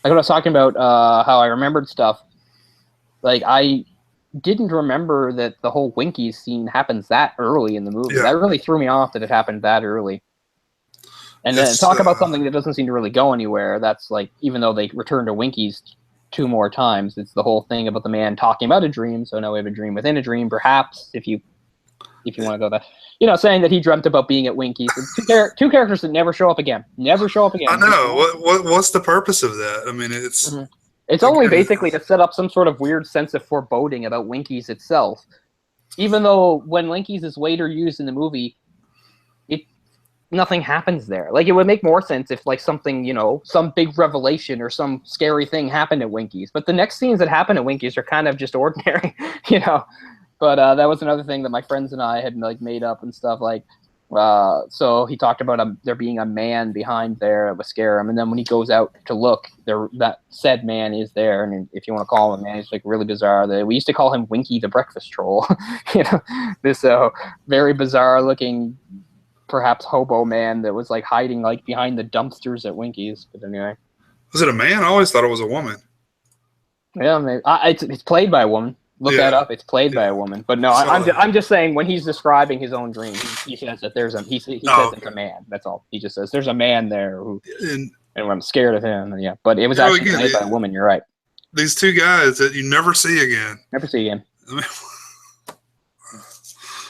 Like when I was talking about how I remembered stuff, like I didn't remember that the whole Winkies scene happens that early in the movie. Yeah. That really threw me off that it happened that early. And then talk about something that doesn't seem to really go anywhere. That's like, even though they return to Winkies 2 more times, it's the whole thing about the man talking about a dream. So now we have a dream within a dream, perhaps, if you want to go that, saying that he dreamt about being at Winkies. Two characters that never show up again. Never show up again. I know. What's the purpose of that? I mean, it's... Mm-hmm. It's only basically to set up some sort of weird sense of foreboding about Winkies itself. Even though when Winkies is later used in the movie, nothing happens there. Like, it would make more sense if like something, some big revelation or some scary thing happened at Winkies. But the next scenes that happen at Winkies are kind of just ordinary, But that was another thing that my friends and I had like made up and stuff. Like, so he talked about there being a man behind there that would scare him, and then when he goes out to look, that said man is there. And if you want to call him a man, it's like really bizarre. We used to call him Winky the Breakfast Troll. This very bizarre looking, perhaps hobo man that was like hiding like behind the dumpsters at Winkies. But anyway, was it a man? I always thought it was a woman. Yeah, maybe. It's played by a woman. Look that up. It's played by a woman. But no, I'm just saying when he's describing his own dream, he says that he says it's a man. That's all. He just says there's a man there who, and I'm scared of him. And but it was actually played by a woman. You're right. These two guys that you never see again. Never see again.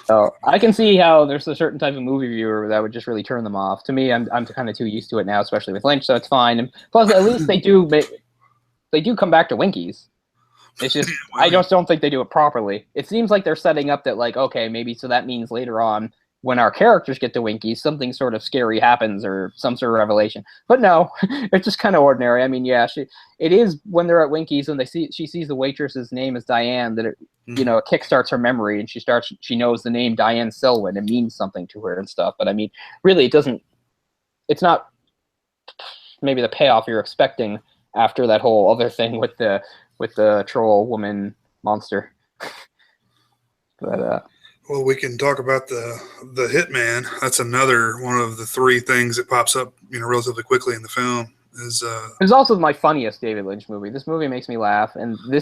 So I can see how there's a certain type of movie viewer that would just really turn them off. To me, I'm kind of too used to it now, especially with Lynch, so it's fine. And plus, at least they do come back to Winkies. It's just I just don't think they do it properly. It seems like they're setting up that like, okay, maybe so that means later on when our characters get to Winkies, something sort of scary happens or some sort of revelation. But no, it's just kind of ordinary. I mean, yeah, it is when they're at Winkies and she sees the waitress's name is Diane that it kickstarts her memory and she knows the name Diane Selwyn. It means something to her and stuff. But I mean, really, it's not maybe the payoff you're expecting after that whole other thing with the troll woman monster. But Well, we can talk about the hitman. That's another one of the three things that pops up, relatively quickly in the film. It's also my funniest David Lynch movie. This movie makes me laugh, and the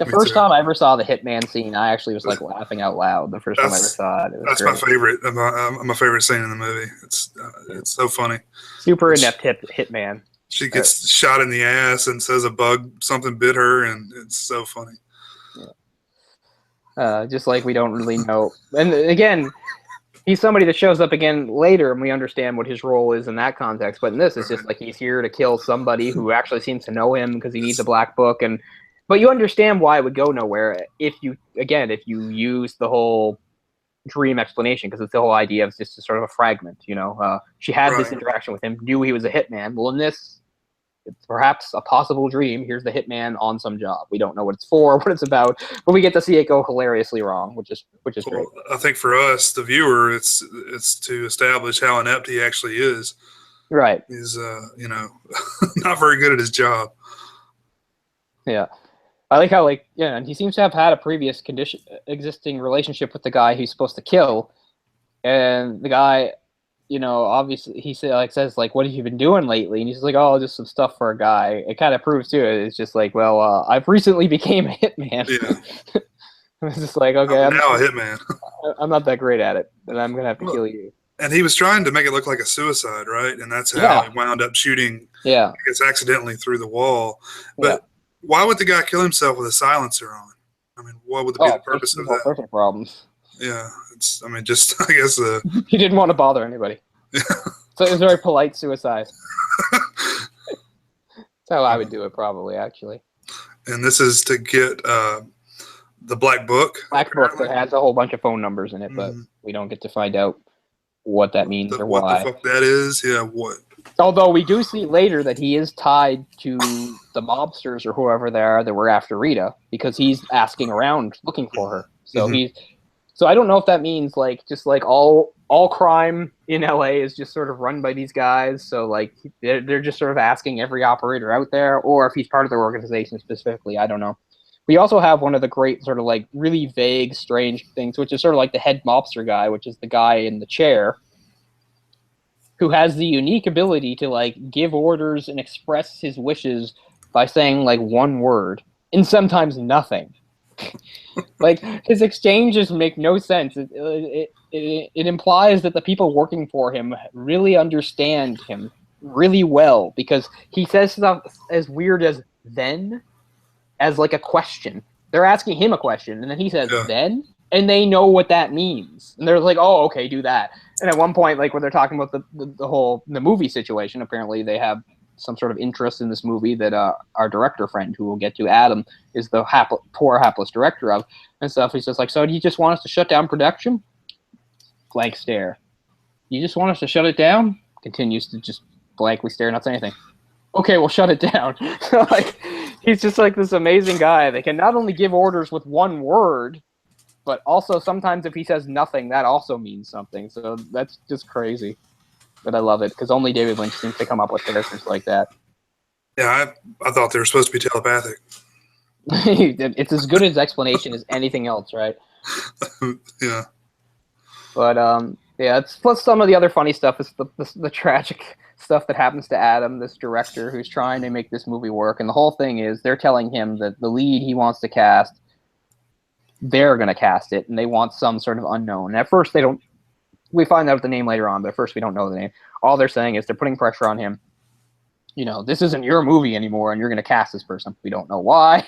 me first too. time I ever saw the hitman scene, I actually was like laughing out loud. The first time I ever saw it, that's great. my favorite. My favorite scene in the movie. It's so funny. Super inept hitman. She gets shot in the ass and says something bit her, and it's so funny. Just like we don't really know. And again, he's somebody that shows up again later, and we understand what his role is in that context. But in this, it's just like he's here to kill somebody who actually seems to know him because he needs a black book. But you understand why it would go nowhere if you use the whole dream explanation, because it's the whole idea of just sort of a fragment. She had this interaction with him, knew he was a hitman. Well, in this, it's perhaps a possible dream. Here's the hitman on some job. We don't know what it's for, what it's about, but we get to see it go hilariously wrong, which is great. I think for us, the viewer, it's to establish how inept he actually is. Right. He's not very good at his job. Yeah. I like how and he seems to have had a previous existing relationship with the guy he's supposed to kill, and the guy, obviously he says what have you been doing lately? And he's like, oh, just some stuff for a guy. It kind of proves too. It's just like, well, I've recently became a hitman. Yeah. It's just like, okay, I'm now a hitman. I'm not that great at it, and I'm gonna have to kill you. And he was trying to make it look like a suicide, right? And that's how he wound up shooting. Yeah, I guess accidentally through the wall. But why would the guy kill himself with a silencer on? I mean, what would be the purpose of that? Personal problems. Yeah, I guess he didn't want to bother anybody. Yeah. So it was very polite suicide. That's how I would do it, probably, actually. And this is to get the black book. Black book that has a whole bunch of phone numbers in it, but we don't get to find out what that means or why. What the fuck that is? Yeah, what? Although we do see later that he is tied to the mobsters or whoever they are that were after Rita, because he's asking around looking for her. So So I don't know if that means all crime in LA is just sort of run by these guys. So they're just sort of asking every operator out there, or if he's part of their organization specifically. I don't know. We also have one of the great sort of really vague, strange things, which is sort of like the head mobster guy, which is the guy in the chair, who has the unique ability to give orders and express his wishes by saying one word and sometimes nothing. His exchanges make no sense. It implies that the people working for him really understand him really well, because he says stuff as weird as then, as a question. They're asking him a question, and then he says then, and they know what that means, and they're like, oh, okay, do that. And at one point, when they're talking about the movie situation, apparently they have some sort of interest in this movie that our director friend, who we'll get to, Adam, is the poor hapless director of, and stuff. He's just like, so do you just want us to shut down production? Blank stare. You just want us to shut it down? Continues to just blankly stare, not say anything. Okay, we'll shut it down. He's just this amazing guy that can not only give orders with one word, but also sometimes if he says nothing, that also means something. So that's just crazy. But I love it, because only David Lynch seems to come up with characters like that. Yeah, I thought they were supposed to be telepathic. It's as good as explanation as anything else, right? Yeah. But it's plus some of the other funny stuff is the tragic stuff that happens to Adam, this director who's trying to make this movie work. And the whole thing is they're telling him that the lead he wants to cast, they're going to cast it, and they want some sort of unknown. And at first they don't. We find out the name later on, but at first we don't know the name. All they're saying is they're putting pressure on him. This isn't your movie anymore, and you're going to cast this person. We don't know why.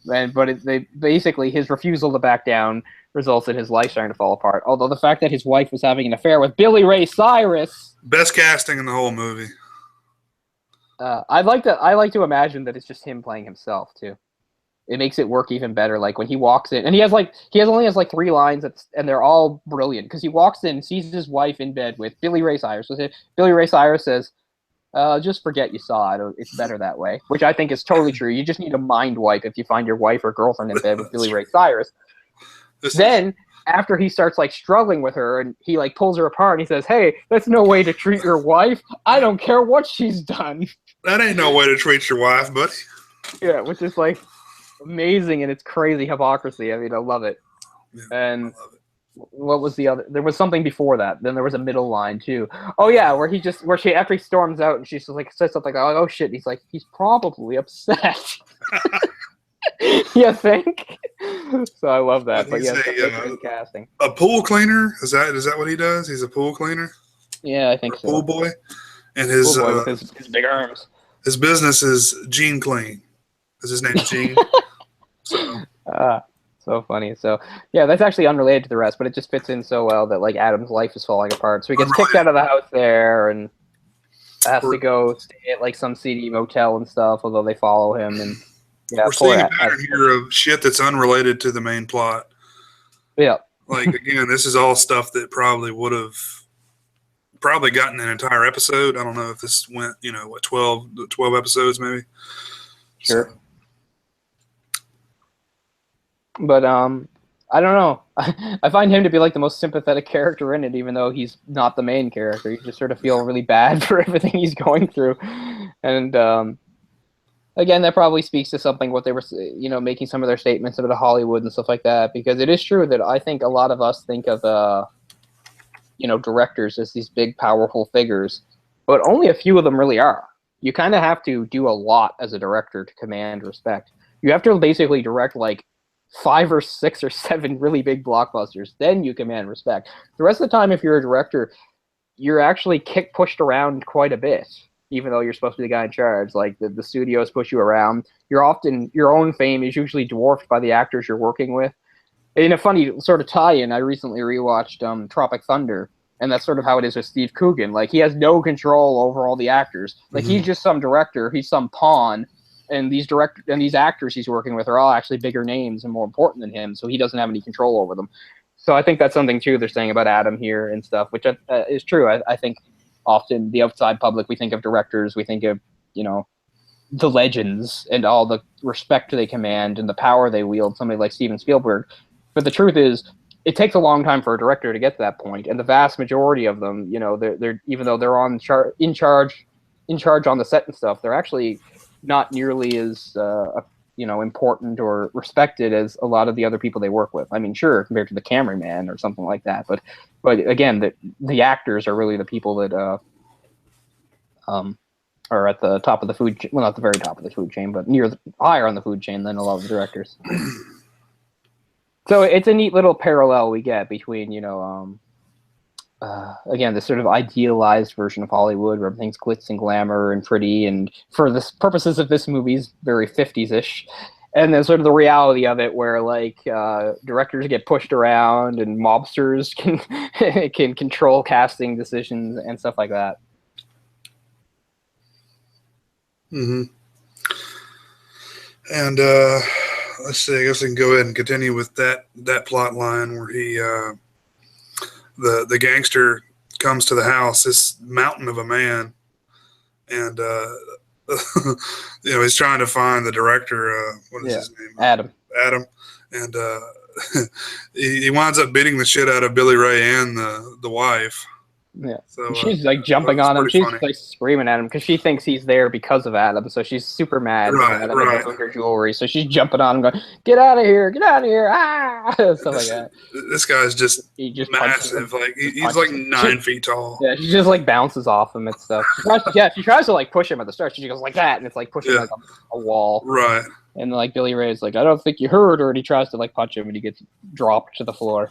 They basically, his refusal to back down results in his life starting to fall apart. Although the fact that his wife was having an affair with Billy Ray Cyrus. Best casting in the whole movie. I like to imagine that it's just him playing himself, too. It makes it work even better. When he walks in, and he only has 3 lines, and they're all brilliant, because he walks in, sees his wife in bed with Billy Ray Cyrus. Billy Ray Cyrus says, just forget you saw it. It's better that way, which I think is totally true. You just need a mind wipe if you find your wife or girlfriend in bed with Billy Ray Cyrus. Then, after he starts struggling with her, and he pulls her apart, and he says, hey, that's no way to treat your wife. I don't care what she's done. That ain't no way to treat your wife, buddy. Yeah, which is amazing, and it's crazy hypocrisy. I mean, I love it. Yeah, and I love it. what was the other? There was something before that. Then there was a middle line too. Oh yeah, where she after he storms out and she's like says something like, "Oh shit," and he's like, "He's probably upset." You think? So I love that. But yeah, casting. A pool cleaner, is that what he does? He's a pool cleaner. Yeah, I think so. Pool boy, and his with his big arms. His business is Gene Clean. Is his name Gene? So funny. So yeah, that's actually unrelated to the rest, but it just fits in so well that like Adam's life is falling apart. So he gets kicked out of the house there and has to go stay at like some seedy motel and stuff. Although they follow him, and yeah, we're seeing a pattern here of shit that's unrelated to the main plot. Yeah. Like again, this is all stuff that probably would have gotten an entire episode. I don't know if this went, 12 episodes maybe. Sure. So. But I don't know. I find him to be like the most sympathetic character in it, even though he's not the main character. You just sort of feel really bad for everything he's going through. And again, that probably speaks to something what they were, making some of their statements about Hollywood and stuff like that. Because it is true that I think a lot of us think of directors as these big, powerful figures, but only a few of them really are. You kind of have to do a lot as a director to command respect. You have to basically direct like 5 or 6 or 7 really big blockbusters, then you command respect. The rest of the time, if you're a director, you're actually pushed around quite a bit, even though you're supposed to be the guy in charge. Like the studios push you around. Your own fame is usually dwarfed by the actors you're working with. In a funny sort of tie-in, I recently rewatched Tropic Thunder, and that's sort of how it is with Steve Coogan. Like he has no control over all the actors. Like he's just some director, he's some pawn. And these actors he's working with are all actually bigger names and more important than him, so he doesn't have any control over them. So I think that's something too they're saying about Adam here and stuff, which is true. I think often the outside public, we think of directors, we think of the legends and all the respect they command and the power they wield, somebody like Steven Spielberg. But the truth is, it takes a long time for a director to get to that point, and the vast majority of them, they're even though they're in charge on the set and stuff, they're actually not nearly as important or respected as a lot of the other people they work with. I mean, sure, compared to the cameraman or something like that, but again, the actors are really the people that are at the top of the food chain. Well, not the very top of the food chain, but higher on the food chain than a lot of the directors. So it's a neat little parallel we get between again, this sort of idealized version of Hollywood where everything's glitz and glamour and pretty, and for the purposes of this movie, is very 50s-ish. And then sort of the reality of it where, like, directors get pushed around and mobsters can control casting decisions and stuff like that. Mm-hmm. And let's see, I guess I can go ahead and continue with that plot line where he... The gangster comes to the house, this mountain of a man, and he's trying to find the director. What is his name? Adam. And he winds up beating the shit out of Billy Ray and the wife. Yeah, so, she's like jumping on him. She's like screaming at him because she thinks he's there because of Adam. So she's super mad at him with her jewelry. So she's jumping on him, going, "Get out of here! Get out of here!" Stuff like that. This guy's just massive. Like he's like 9 feet tall. Yeah, she just like bounces off him and stuff. She tries to like push him at the start. She goes like that, and it's like pushing like a wall. Right. And like Billy Ray's like, "I don't think you heard her," and he tries to like punch him, and he gets dropped to the floor.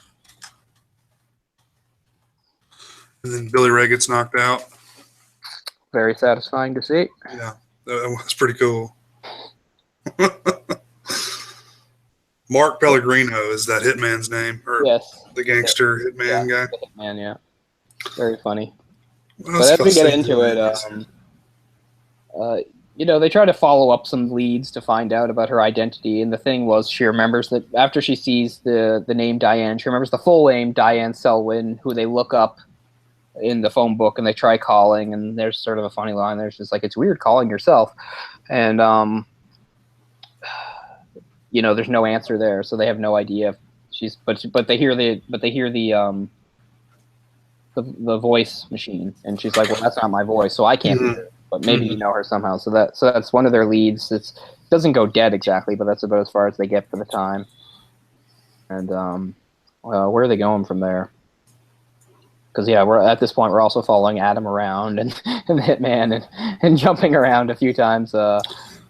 And then Billy Ray gets knocked out. Very satisfying to see. Yeah, that was pretty cool. Mark Pellegrino is that hitman's name, or the gangster hitman guy. The hitman, yeah. Very funny. But as we get into it, they try to follow up some leads to find out about her identity. And the thing was, she remembers that after she sees the name Diane, she remembers the full name, Diane Selwyn, who they look up in the phone book, and they try calling, and there's sort of a funny line. There's just like, it's weird calling yourself, and there's no answer there, so they have no idea if she's. But they hear the voice machine, and she's like, well, that's not my voice, so I can't hear it, but maybe you know her somehow. So that's one of their leads. It doesn't go dead exactly, but that's about as far as they get for the time. And where are they going from there? Because we're at this point we're also following Adam around and the hitman and jumping around a few times,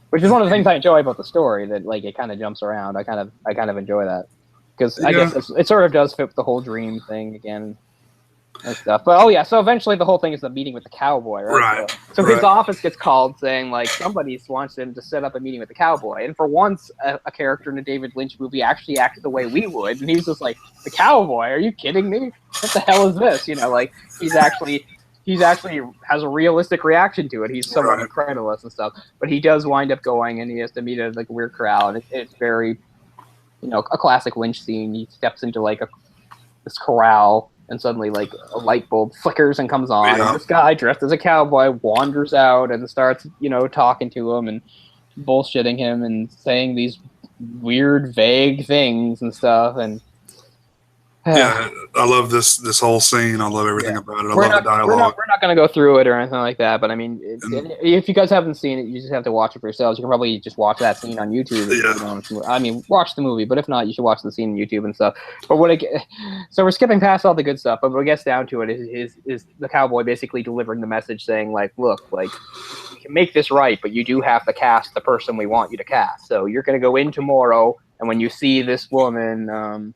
which is one of the things I enjoy about the story, that like it kind of jumps around. I kind of enjoy that because I guess it sort of does fit with the whole dream thing again and stuff. But so eventually the whole thing is the meeting with the cowboy, right? So his office gets called saying like somebody wants him to set up a meeting with the cowboy, and for once a character in a David Lynch movie actually acts the way we would, and he's just like, the cowboy? Are you kidding me? What the hell is this? Like he's actually has a realistic reaction to it. He's somewhat incredulous and stuff, but he does wind up going, and he has to meet a like weird crowd. It's very, a classic Lynch scene. He steps into like this corral, and suddenly like a light bulb flickers and comes on, and this guy dressed as a cowboy wanders out and starts, talking to him and bullshitting him and saying these weird, vague things and stuff. And yeah, I love this whole scene. I love everything about it. I love the dialogue. We're not going to go through it or anything like that, but I mean, if you guys haven't seen it, you just have to watch it for yourselves. You can probably just watch that scene on YouTube. I mean, watch the movie, but if not, you should watch the scene on YouTube and stuff. But so we're skipping past all the good stuff, but what it gets down to it is the cowboy basically delivering the message saying, like, look, like, we can make this right, but you do have to cast the person we want you to cast. So you're going to go in tomorrow, and when you see this woman,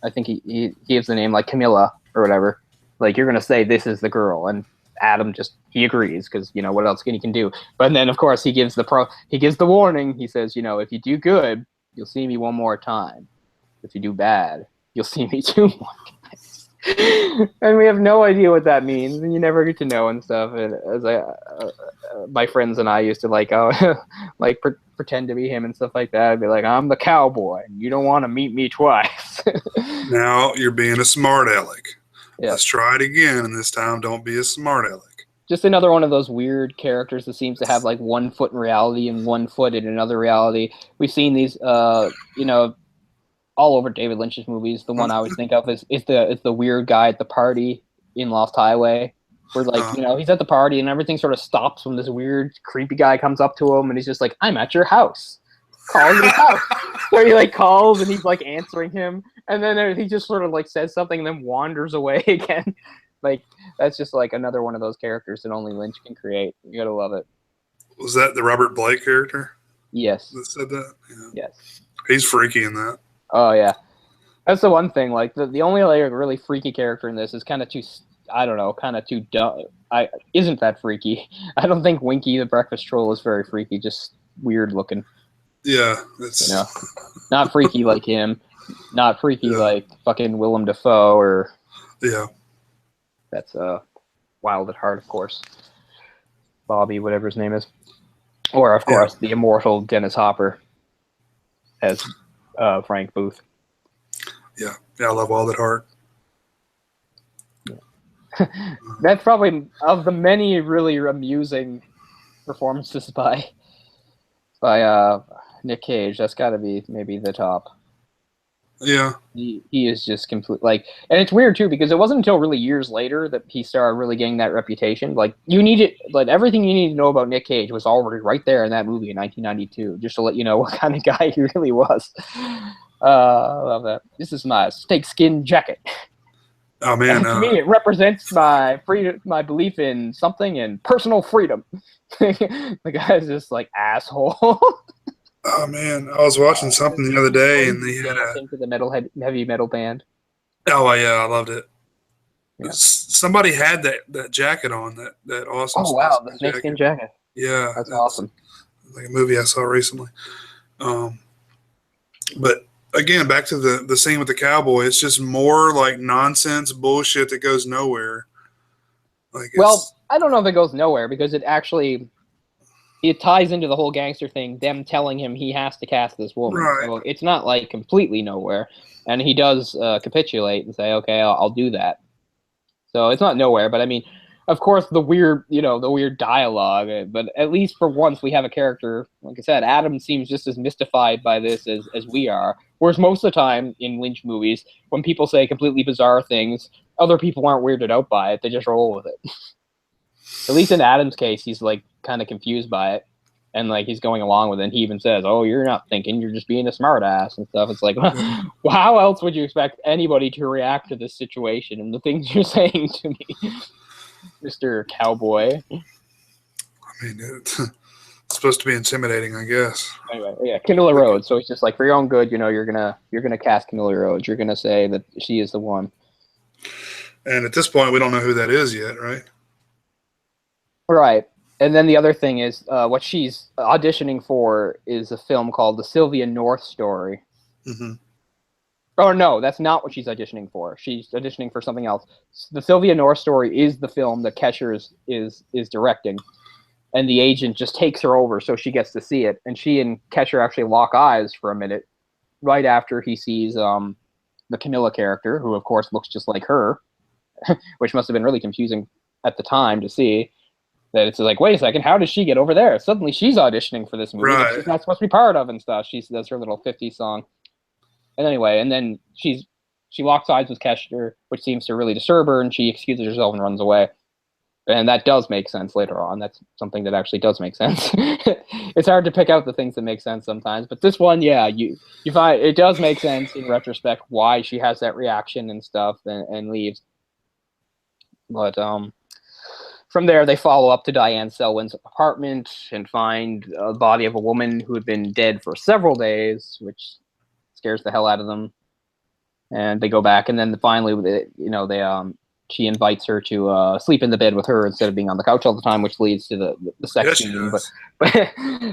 I think he gives the name like Camilla or whatever. Like, you're gonna say this is the girl, and Adam he agrees because what else he can do. But then of course he gives the warning. He says, if you do good, you'll see me one more time. If you do bad, you'll see me two more times. And we have no idea what that means, and you never get to know and stuff. And as my friends and I used to like pretend to be him and stuff like that. I'd be like, I'm the cowboy, and you don't want to meet me twice. Now you're being a smart aleck. Yeah. Let's try it again, and this time don't be a smart aleck. Just another one of those weird characters that seems to have like 1 foot in reality and 1 foot in another reality. We've seen these, all over David Lynch's movies. The one I always think of is the weird guy at the party in Lost Highway, where like he's at the party and everything sort of stops when this weird creepy guy comes up to him and he's just like, I'm at your house. Call your house. So he like calls and he's like answering him, and then he just sort of like says something and then wanders away again. Like, that's just like another one of those characters that only Lynch can create. You gotta love it. Was that the Robert Blake character? Yes. That said that? Yeah. Yes. He's freaky in that. Oh yeah, that's the one thing. Like the only like really freaky character in this is kind of too, I don't know, kind of too dumb. Isn't that freaky? I don't think Winky the breakfast troll is very freaky. Just weird looking. Yeah, it's not freaky like him. Not freaky like fucking Willem Dafoe or that's Wild at Heart, of course. Bobby, whatever his name is, or of course the immortal Dennis Hopper as Frank Booth. Yeah, I love Wild at Heart. That's probably of the many really amusing performances by Nick Cage. That's got to be maybe the top. Yeah, he is just complete and it's weird too because it wasn't until really years later that he started really getting that reputation. Like everything you need to know about Nick Cage was already right there in that movie in 1992, just to let you know what kind of guy he really was. I love that. This is my snakeskin jacket. Oh man, to me it represents my freedom, my belief in something and personal freedom. The guy's just like asshole. Oh man, I was watching something the other day, and he had to the heavy metal band. Oh yeah, I loved it. Yeah. Somebody had that jacket on, that awesome. Oh wow, the snakeskin jacket. Yeah, that's awesome. Like a movie I saw recently. But again, back to the scene with the cowboy. It's just more like nonsense bullshit that goes nowhere. Well, I don't know if it goes nowhere because it ties into the whole gangster thing, them telling him he has to cast this woman. Right. So it's not like completely nowhere. And he does capitulate and say, okay, I'll do that. So it's not nowhere, but I mean, of course, the weird dialogue, but at least for once we have a character, like I said, Adam seems just as mystified by this as we are. Whereas most of the time in Lynch movies, when people say completely bizarre things, other people aren't weirded out by it. They just roll with it. At least in Adam's case, he's like kind of confused by it. And like he's going along with it, and he even says, "Oh, you're not thinking, you're just being a smartass and stuff." It's like, well, how else would you expect anybody to react to this situation and the things you're saying to me, Mr. Cowboy? I mean, it's supposed to be intimidating, I guess. Anyway, yeah, Camilla Rhodes. So it's just like, for your own good, you know, you're gonna cast Camilla Rhodes. You're gonna say that she is the one. And at this point, we don't know who that is yet, right? Right. And then the other thing is, what she's auditioning for is a film called The Sylvia North Story. Mm-hmm. Oh, no, that's not what she's auditioning for. She's auditioning for something else. The Sylvia North Story is the film that Kesher is directing. And the agent just takes her over so she gets to see it. And she and Kesher actually lock eyes for a minute right after he sees the Camilla character, who, of course, looks just like her, which must have been really confusing at the time to see. That it's like, wait a second, how does she get over there? Suddenly she's auditioning for this movie that she's not supposed to be part of and stuff. She does her little 50s song. And anyway, and then she locks eyes with Kesher, which seems to really disturb her, and she excuses herself and runs away. And that does make sense later on. That's something that actually does make sense. It's hard to pick out the things that make sense sometimes. But this one, yeah, you find it does make sense in retrospect why she has that reaction and stuff and leaves. But from there, they follow up to Diane Selwyn's apartment and find the body of a woman who had been dead for several days, which scares the hell out of them. And they go back, and then finally, she invites her to sleep in the bed with her instead of being on the couch all the time, which leads to the sex scene.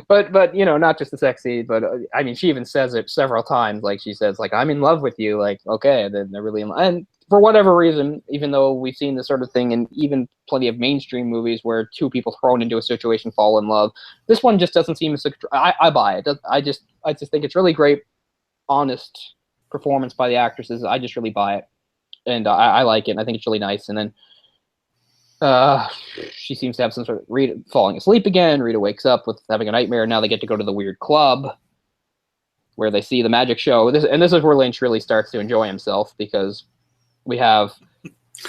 But you know, not just the sex scene, but I mean, she even says it several times. Like she says, like, "I'm in love with you." Like, okay, then they're really in love. And for whatever reason, even though we've seen this sort of thing in even plenty of mainstream movies where two people thrown into a situation fall in love, this one just doesn't seem as. I buy it. I just think it's really great, honest performance by the actresses. I just really buy it, and I like it. And I think it's really nice. And then she seems to have some sort of Rita falling asleep again. Rita wakes up with having a nightmare. Now they get to go to the weird club where they see the magic show. This is where Lynch really starts to enjoy himself, because we have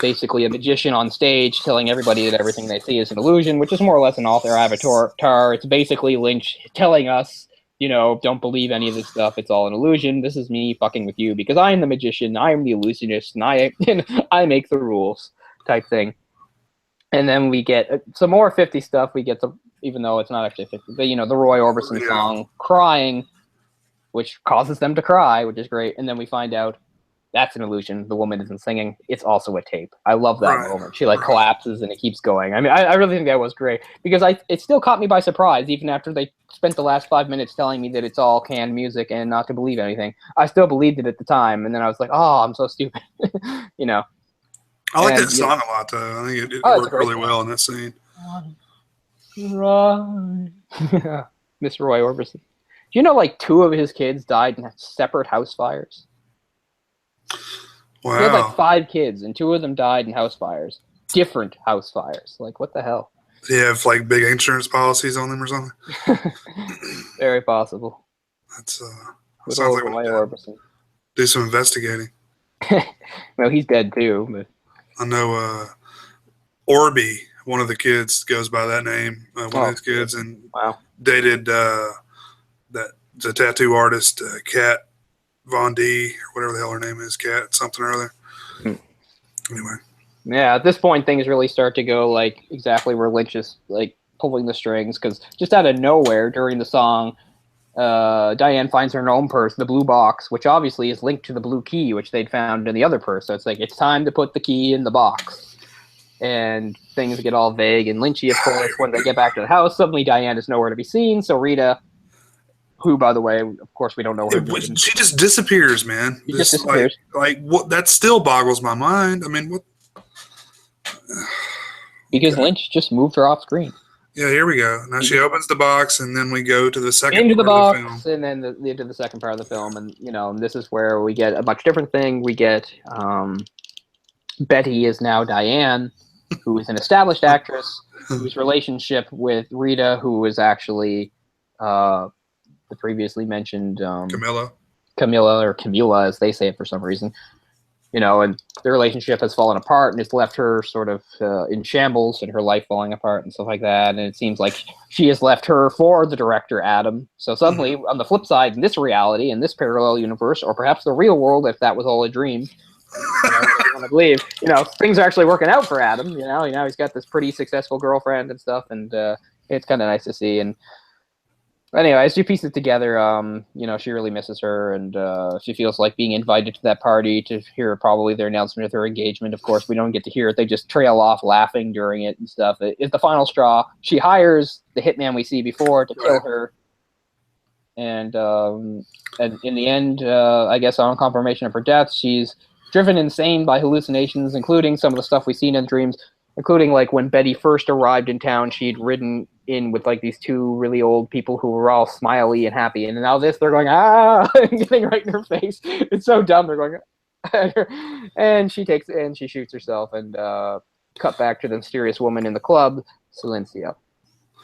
basically a magician on stage telling everybody that everything they see is an illusion, which is more or less an author avatar. It's basically Lynch telling us, you know, don't believe any of this stuff. It's all an illusion. This is me fucking with you because I am the magician. I am the illusionist, and I make the rules type thing. And then we get some more 50 stuff. We get even though it's not actually 50, but, you know, the Roy Orbison song, Crying, which causes them to cry, which is great. And then we find out that's an illusion. The woman isn't singing. It's also a tape. I love that moment. She collapses and it keeps going. I mean, I really think that was great, because it still caught me by surprise, even after they spent the last 5 minutes telling me that it's all canned music and not to believe anything. I still believed it at the time, and then I was like, oh, I'm so stupid. You know. I like that song a lot, though. I think it worked really well in that scene. Miss Roy Orbison. Do you know, like, 2 of his kids died in separate house fires? Wow. He had like 5 kids, and 2 of them died in house fires. Different house fires. Like, what the hell? Do you have like big insurance policies on them or something? Very possible. That's sounds like Roy Orbison. Do some investigating. Well, he's dead too. But I know Orby, one of the kids, goes by that name. One of his kids, and dated the tattoo artist Kat Von D, or whatever the hell her name is, Kat something or other. Anyway. Yeah, at this point, things really start to go like exactly where Lynch is like pulling the strings, because just out of nowhere during the song, Diane finds her gnome purse, the blue box, which obviously is linked to the blue key, which they'd found in the other purse. So it's like, it's time to put the key in the box. And things get all vague and Lynchy, of course. When they get back to the house, suddenly Diane is nowhere to be seen. So Rita, who, by the way, of course, we don't know her. She just disappears, man. She just disappears. Like what? That still boggles my mind. I mean, what? Because Lynch just moved her off screen. Yeah, here we go. Now she opens the box, and then we go to the second into the part box, of the film. and then into the second part of the film, and you know, this is where we get a much different thing. We get Betty is now Diane, who is an established actress whose relationship with Rita, who was actually the previously mentioned Camilla, or Camilla as they say it for some reason, and the relationship has fallen apart and it's left her sort of in shambles and her life falling apart and stuff like that. And it seems like she has left her for the director, Adam. So suddenly, on the flip side, in this reality, in this parallel universe, or perhaps the real world, if that was all a dream, I want to believe, things are actually working out for Adam. He's got this pretty successful girlfriend and stuff, and it's kind of nice to see. And anyway, as she pieces it together, she really misses her, and she feels like being invited to that party to hear probably their announcement of their engagement. Of course, we don't get to hear it. They just trail off laughing during it and stuff. It's the final straw. She hires the hitman we see before to kill her. And in the end, I guess on confirmation of her death, she's driven insane by hallucinations, including some of the stuff we've seen in dreams, including like when Betty first arrived in town, she'd ridden in with like these two really old people who were all smiley and happy, and now they're going getting right in her face. It's so dumb. They're going and she shoots herself, and cut back to the mysterious woman in the club, Silencio.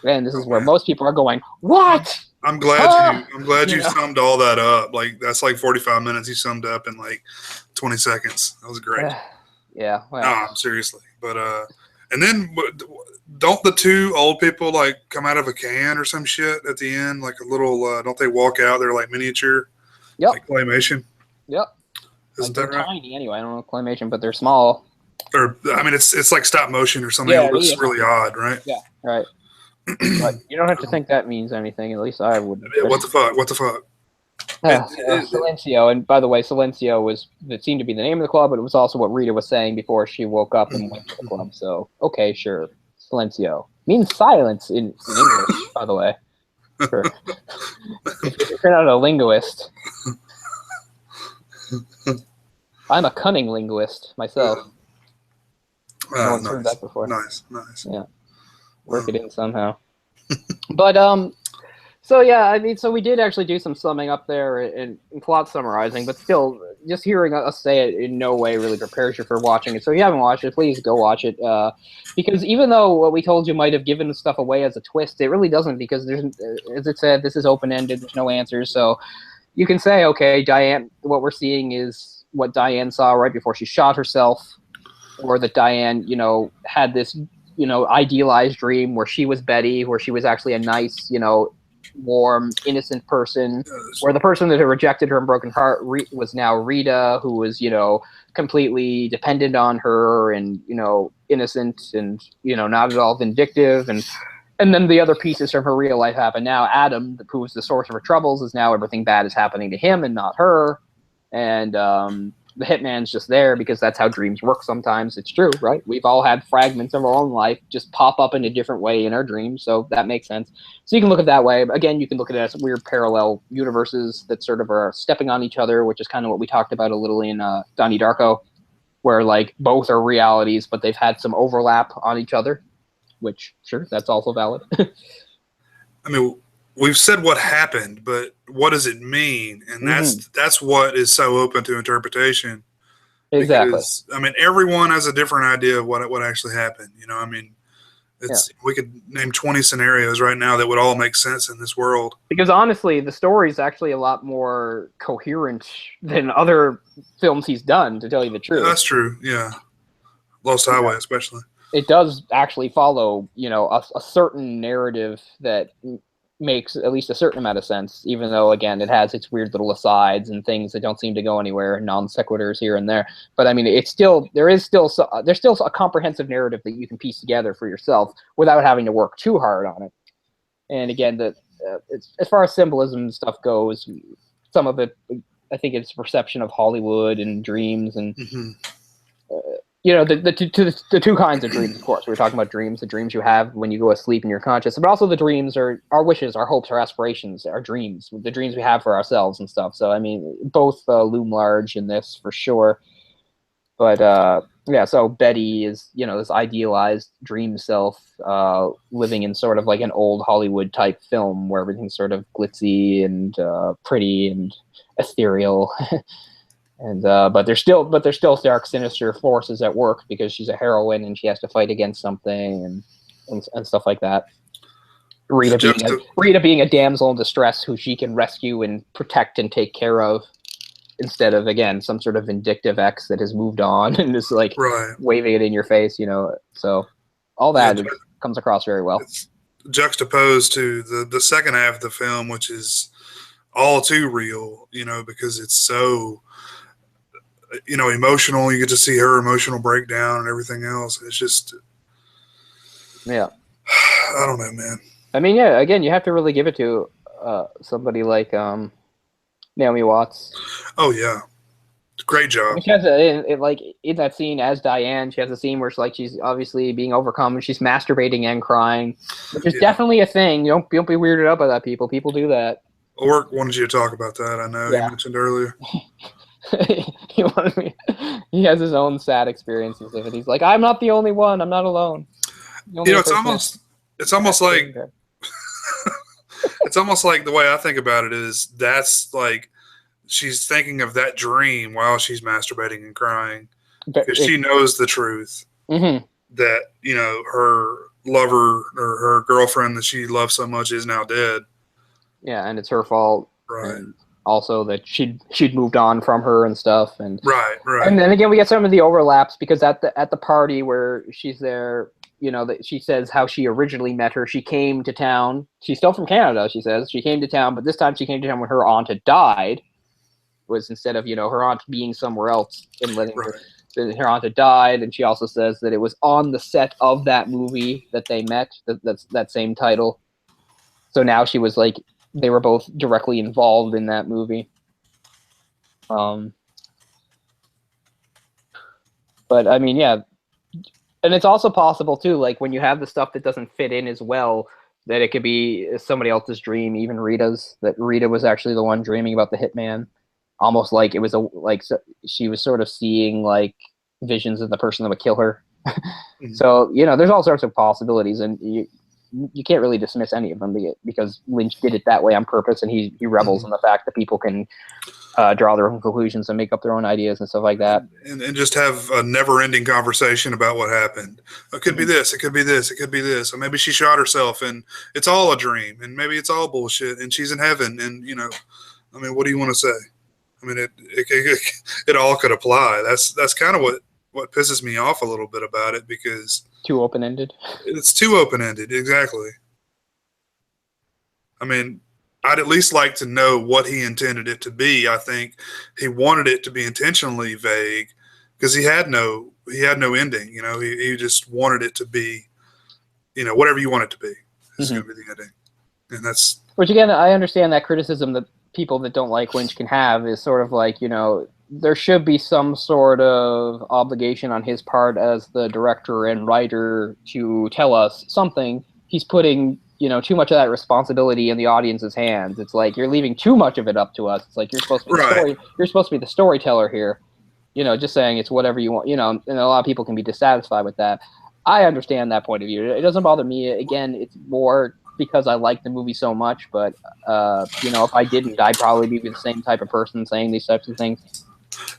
And this is where most people are going, what? I'm glad you summed all that up. Like, that's like 45 minutes you summed up in like 20 seconds. That was great. Yeah. Well. No, seriously. But and then don't the two old people like come out of a can or some shit at the end? Like a little, don't they walk out? They're like miniature, like claymation. Yep. Isn't that right? Tiny anyway. I don't know claymation, but they're small. Or I mean, it's like stop motion or something. It looks really odd, right? Yeah. Right. But you don't have to think that means anything. At least I wouldn't. What the fuck? What the fuck? Silencio, and by the way, Silencio it seemed to be the name of the club, but it was also what Rita was saying before she woke up and went to the club. So, okay, sure. Silencio means silence in English, by the way. Sure. If you're not a linguist. I'm a cunning linguist myself. No one's heard that before. Nice. Yeah. Work it in somehow. But, so yeah, I mean, so we did actually do some summing up there and plot summarizing, but still, just hearing us say it in no way really prepares you for watching it. So if you haven't watched it, please go watch it. Because even though what we told you might have given stuff away as a twist, it really doesn't, because there's, as it said, this is open-ended, there's no answers. So you can say, okay, Diane, what we're seeing is what Diane saw right before she shot herself, or that Diane, had this, idealized dream where she was Betty, where she was actually a nice, warm, innocent person, where the person that had rejected her and broken heart was now Rita, who was, completely dependent on her and, innocent and, not at all vindictive. And then the other pieces from her real life happen. Now Adam, who was the source of her troubles, is now everything bad is happening to him and not her. And the hitman's just there because that's how dreams work sometimes. It's true, right? We've all had fragments of our own life just pop up in a different way in our dreams, so that makes sense. So you can look at it that way. Again, you can look at it as weird parallel universes that sort of are stepping on each other, which is kind of what we talked about a little in Donnie Darko, where like both are realities, but they've had some overlap on each other, which, sure, that's also valid. I mean, we've said what happened, but what does it mean? And that's what is so open to interpretation. Exactly. Because, I mean, everyone has a different idea of what actually happened. I mean, we could name 20 scenarios right now that would all make sense in this world. Because honestly, the story is actually a lot more coherent than other films he's done, to tell you the truth. That's true, yeah. Lost Highway, especially. It does actually follow, a certain narrative that makes at least a certain amount of sense, even though, again, it has its weird little asides and things that don't seem to go anywhere, non sequiturs here and there. But I mean, there's still a comprehensive narrative that you can piece together for yourself without having to work too hard on it. And again, as far as symbolism and stuff goes, some of it, I think it's perception of Hollywood and dreams and the two kinds of dreams, of course. We were talking about dreams, the dreams you have when you go to sleep and you're conscious, but also the dreams are our wishes, our hopes, our aspirations, our dreams, the dreams we have for ourselves and stuff. So, I mean, both loom large in this for sure. But, so Betty is, this idealized dream self living in sort of like an old Hollywood type film where everything's sort of glitzy and pretty and ethereal. And but there's still dark, sinister forces at work because she's a heroine and she has to fight against something and stuff like that. Rita being a damsel in distress who she can rescue and protect and take care of, instead of, again, some sort of vindictive ex that has moved on and is like Right. waving it in your face, you know. So all that comes across very well. It's juxtaposed to the second half of the film, which is all too real, you know, because it's so, you know, emotional. You get to see her emotional breakdown and everything else. It's just, yeah. I don't know, man. I mean, yeah, again, you have to really give it to somebody like Naomi Watts. Oh, yeah. Great job. I mean, she has like in that scene as Diane, she has a scene where she's obviously being overcome and she's masturbating and crying, which is definitely a thing. Don't be weirded out by that, people. People do that. Ork wanted you to talk about that. I know he mentioned earlier. He wanted me. He has his own sad experiences of it. He's like, I'm not the only one. I'm not alone. You know, it's almost like it's almost like the way I think about it is that's like she's thinking of that dream while she's masturbating and crying because she knows the truth that, you know, her lover or her girlfriend that she loves so much is now dead. Yeah, and it's her fault. Right. And also that she'd moved on from her and stuff. And right. And then again, we get some of the overlaps because at the party where she's there, you know, that she says how she originally met her. She came to town. She's still from Canada, she says. She came to town, but this time she came to town when her aunt had died. Was instead of, you know, her aunt being somewhere else and letting her aunt had died. And she also says that it was on the set of that movie that they met, that same title. So now she was like, they were both directly involved in that movie. But I mean, yeah. And it's also possible too, like when you have the stuff that doesn't fit in as well, that it could be somebody else's dream, even Rita's, that Rita was actually the one dreaming about the hitman. Almost like it was she was sort of seeing like visions of the person that would kill her. So, you know, there's all sorts of possibilities, and you can't really dismiss any of them because Lynch did it that way on purpose, and he revels in the fact that people can draw their own conclusions and make up their own ideas and stuff like that. And just have a never-ending conversation about what happened. It could be this, it could be this, it could be this. Or maybe she shot herself, and it's all a dream, and maybe it's all bullshit, and she's in heaven, and, you know, I mean, what do you want to say? I mean, it all could apply. That's kind of what pisses me off a little bit about it because too open-ended. It's too open-ended, exactly. I mean, I'd at least like to know what he intended it to be. I think he wanted it to be intentionally vague because he had no ending. You know, he just wanted it to be, you know, whatever you want it to be. It's going to be the ending, and that's. Which again, I understand that criticism that people that don't like Lynch can have is sort of like, you know, there should be some sort of obligation on his part as the director and writer to tell us something. He's putting, you know, too much of that responsibility in the audience's hands. It's like you're leaving too much of it up to us. It's like you're supposed to be you're supposed to be the storyteller here. You know, just saying it's whatever you want, you know, and a lot of people can be dissatisfied with that. I understand that point of view. It doesn't bother me. Again, it's more because I like the movie so much, but you know, if I didn't, I'd probably be the same type of person saying these types of things.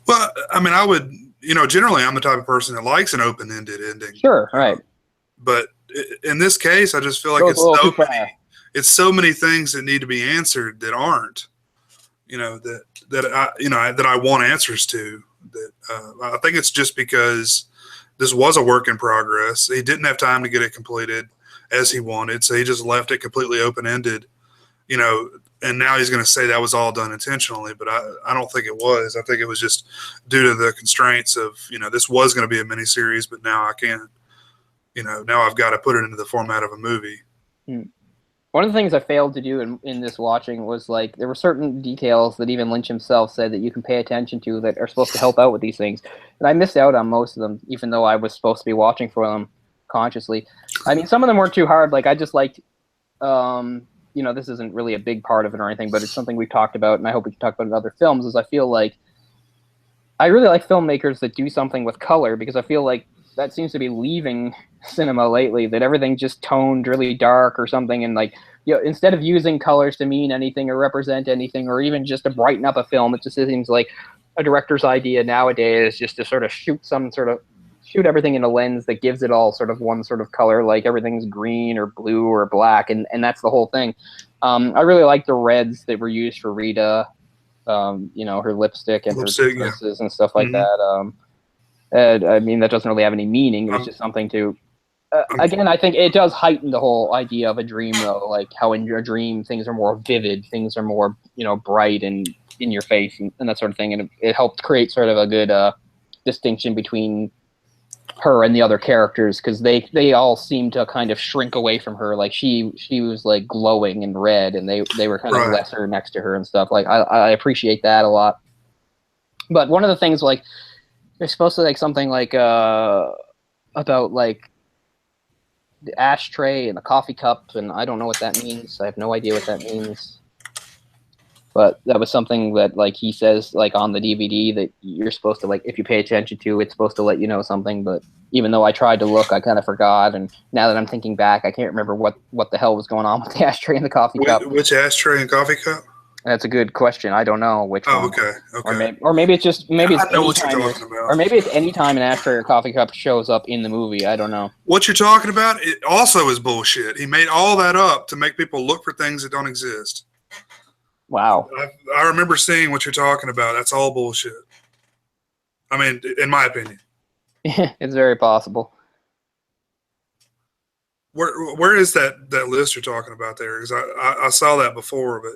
Well, I mean, I would, you know, generally I'm the type of person that likes an open-ended ending. Sure, right. But in this case, I just feel like it's so many things that need to be answered that aren't, you know, that I want answers to. That I think it's just because this was a work in progress. He didn't have time to get it completed as he wanted, so he just left it completely open-ended, you know, and now he's going to say that was all done intentionally, but I don't think it was. I think it was just due to the constraints of, you know, this was going to be a miniseries, but now I can't, you know, now I've got to put it into the format of a movie. One of the things I failed to do in this watching was, like, there were certain details that even Lynch himself said that you can pay attention to that are supposed to help out with these things, and I missed out on most of them, even though I was supposed to be watching for them consciously. I mean, some of them weren't too hard. Like, I just liked, you know, this isn't really a big part of it or anything, but it's something we've talked about, and I hope we can talk about in other films, is I feel like I really like filmmakers that do something with color, because I feel like that seems to be leaving cinema lately, that everything just toned really dark or something, and, like, you know, instead of using colors to mean anything or represent anything or even just to brighten up a film, it just seems like a director's idea nowadays is just to sort of shoot everything in a lens that gives it all sort of one sort of color, like everything's green or blue or black, and that's the whole thing. I really like the reds that were used for Rita. her lipstick and her Yeah. choices and stuff like that. And, I mean, that doesn't really have any meaning. It was just something to. Again, I think it does heighten the whole idea of a dream, though. Like how in your dream things are more vivid, things are more bright and in your face and that sort of thing, and it helped create sort of a good distinction between her and the other characters, because they all seem to kind of shrink away from her. Like she was like glowing and red, and they were kind of lesser next to her and stuff. Like I appreciate that a lot. But one of the things, like, they're supposed to like something like about like the ashtray and the coffee cup, and I don't know what that means. I have no idea what that means. But that was something that, like, he says, like, on the DVD that you're supposed to, like, if you pay attention to, it's supposed to let you know something. But even though I tried to look, I kind of forgot. And now that I'm thinking back, I can't remember what the hell was going on with the ashtray and the coffee cup. Which ashtray and coffee cup? That's a good question. I don't know which one. Okay. Or maybe it's just I know what you're talking about. Or maybe it's any time an ashtray or coffee cup shows up in the movie. I don't know. What you're talking about, it also is bullshit. He made all that up to make people look for things that don't exist. Wow. I remember seeing what you're talking about. That's all bullshit. I mean, in my opinion. It's very possible. Where is that list you're talking about there? Because I saw that before, but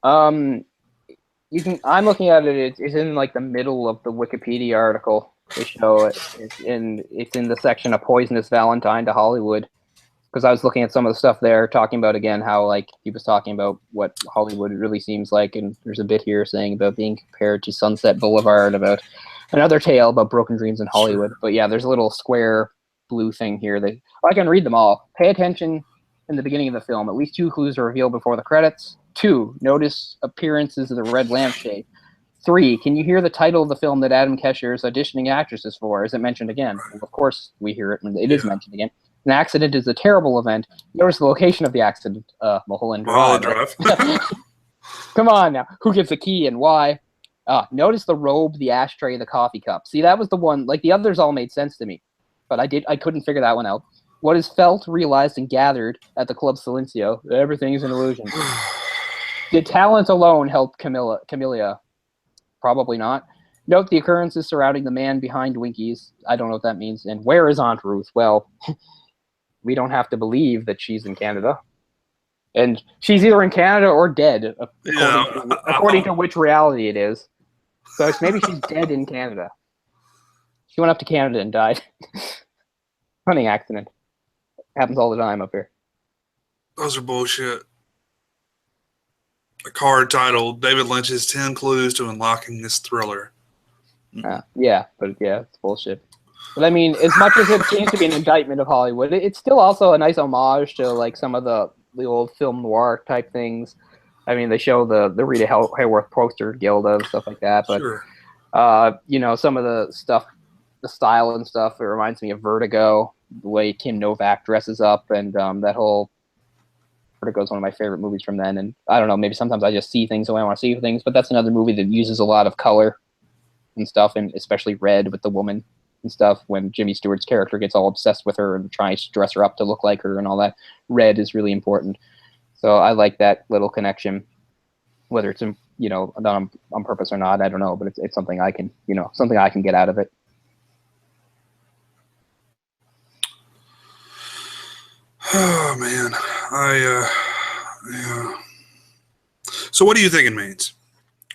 I'm looking at it. It's in like the middle of the Wikipedia article. They show it. It's in the section "A Poisonous Valentine to Hollywood." Because I was looking at some of the stuff there, talking about, again, how, like, he was talking about what Hollywood really seems like, and there's a bit here saying about being compared to Sunset Boulevard, about another tale about broken dreams in Hollywood. But yeah, there's a little square blue thing here. I can read them all. Pay attention in the beginning of the film. At least 2 clues are revealed before the credits. 2, notice appearances of the red lampshade. 3, can you hear the title of the film that Adam Kesher is auditioning actresses for? Is it mentioned again? Well, of course we hear it, and it is mentioned again. An accident is a terrible event. Notice the location of the accident, Mulholland Drive. Come on now. Who gives the key and why? Notice the robe, the ashtray, the coffee cup. See, that was the one. Like, the others all made sense to me, but I couldn't figure that one out. What is felt, realized, and gathered at the Club Silencio? Everything is an illusion. Did talent alone help Camellia? Probably not. Note the occurrences surrounding the man behind Winkies. I don't know what that means. And where is Aunt Ruth? Well, we don't have to believe that she's in Canada. And she's either in Canada or dead, according to which reality it is. So maybe she's dead in Canada. She went up to Canada and died. Hunting accident. Happens all the time up here. Those are bullshit. A card titled David Lynch's 10 Clues to Unlocking This Thriller. It's bullshit. But I mean, as much as it seems to be an indictment of Hollywood, it's still also a nice homage to, like, some of the old film noir type things. I mean, they show the Rita Hayworth poster Gilda and stuff like that. But sure. Some of the stuff, the style and stuff, it reminds me of Vertigo, the way Kim Novak dresses up, and that whole Vertigo is one of my favorite movies from then. And I don't know, maybe sometimes I just see things the way I want to see things, but that's another movie that uses a lot of color and stuff, and especially red with the woman and stuff. When Jimmy Stewart's character gets all obsessed with her and tries to dress her up to look like her and all that, red is really important. So I like that little connection, whether it's done on purpose or not, I don't know, but it's something I can get out of it. Oh man, yeah. So what do you think it means?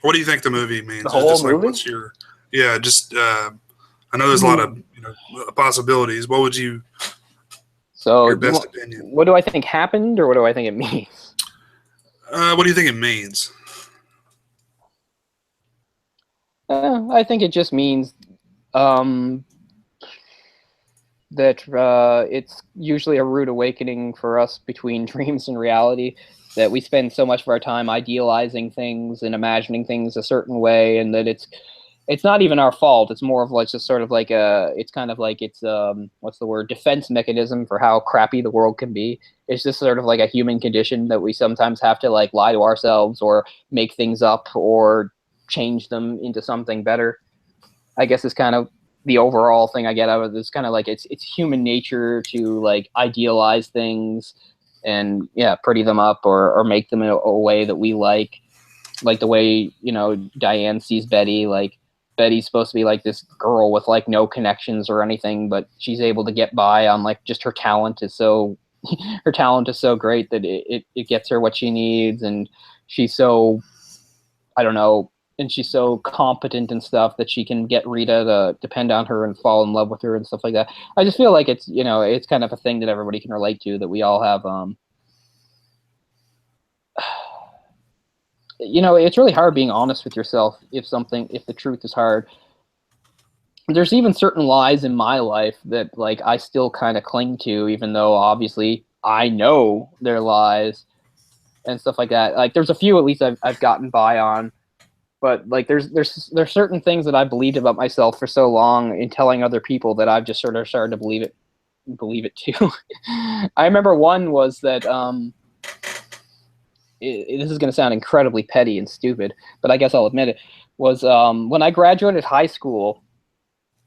What do you think the movie means? The whole movie? What's your I know there's a lot of possibilities. What would your best opinion? What do I think happened, or what do I think it means? What do you think it means? I think it just means that it's usually a rude awakening for us between dreams and reality, that we spend so much of our time idealizing things and imagining things a certain way, and that it's not even our fault. It's more of like just sort of like it's kind of like it's what's the word, defense mechanism for how crappy the world can be. It's just sort of like a human condition that we sometimes have to, like, lie to ourselves or make things up or change them into something better. I guess it's kind of the overall thing I get out of it. It's kind of like it's human nature to, like, idealize things and pretty them up or make them in a way that we like. like the way, you know, Diane sees Betty. Like, Betty's supposed to be like this girl with like no connections or anything, but she's able to get by on like just her talent is so her talent is so great that it gets her what she needs, and she's so, I don't know, and she's so competent and stuff that she can get Rita to depend on her and fall in love with her and stuff like that. I just feel like it's, you know, it's kind of a thing that everybody can relate to, that we all have. You know, it's really hard being honest with yourself if the truth is hard. There's even certain lies in my life that like I still kind of cling to, even though obviously I know they're lies and stuff like that. Like, there's a few at least I've gotten by on, but like there's certain things that I believed about myself for so long in telling other people that I've just sort of started to believe it too. I remember one was that this is going to sound incredibly petty and stupid, but I guess I'll admit it, was when I graduated high school,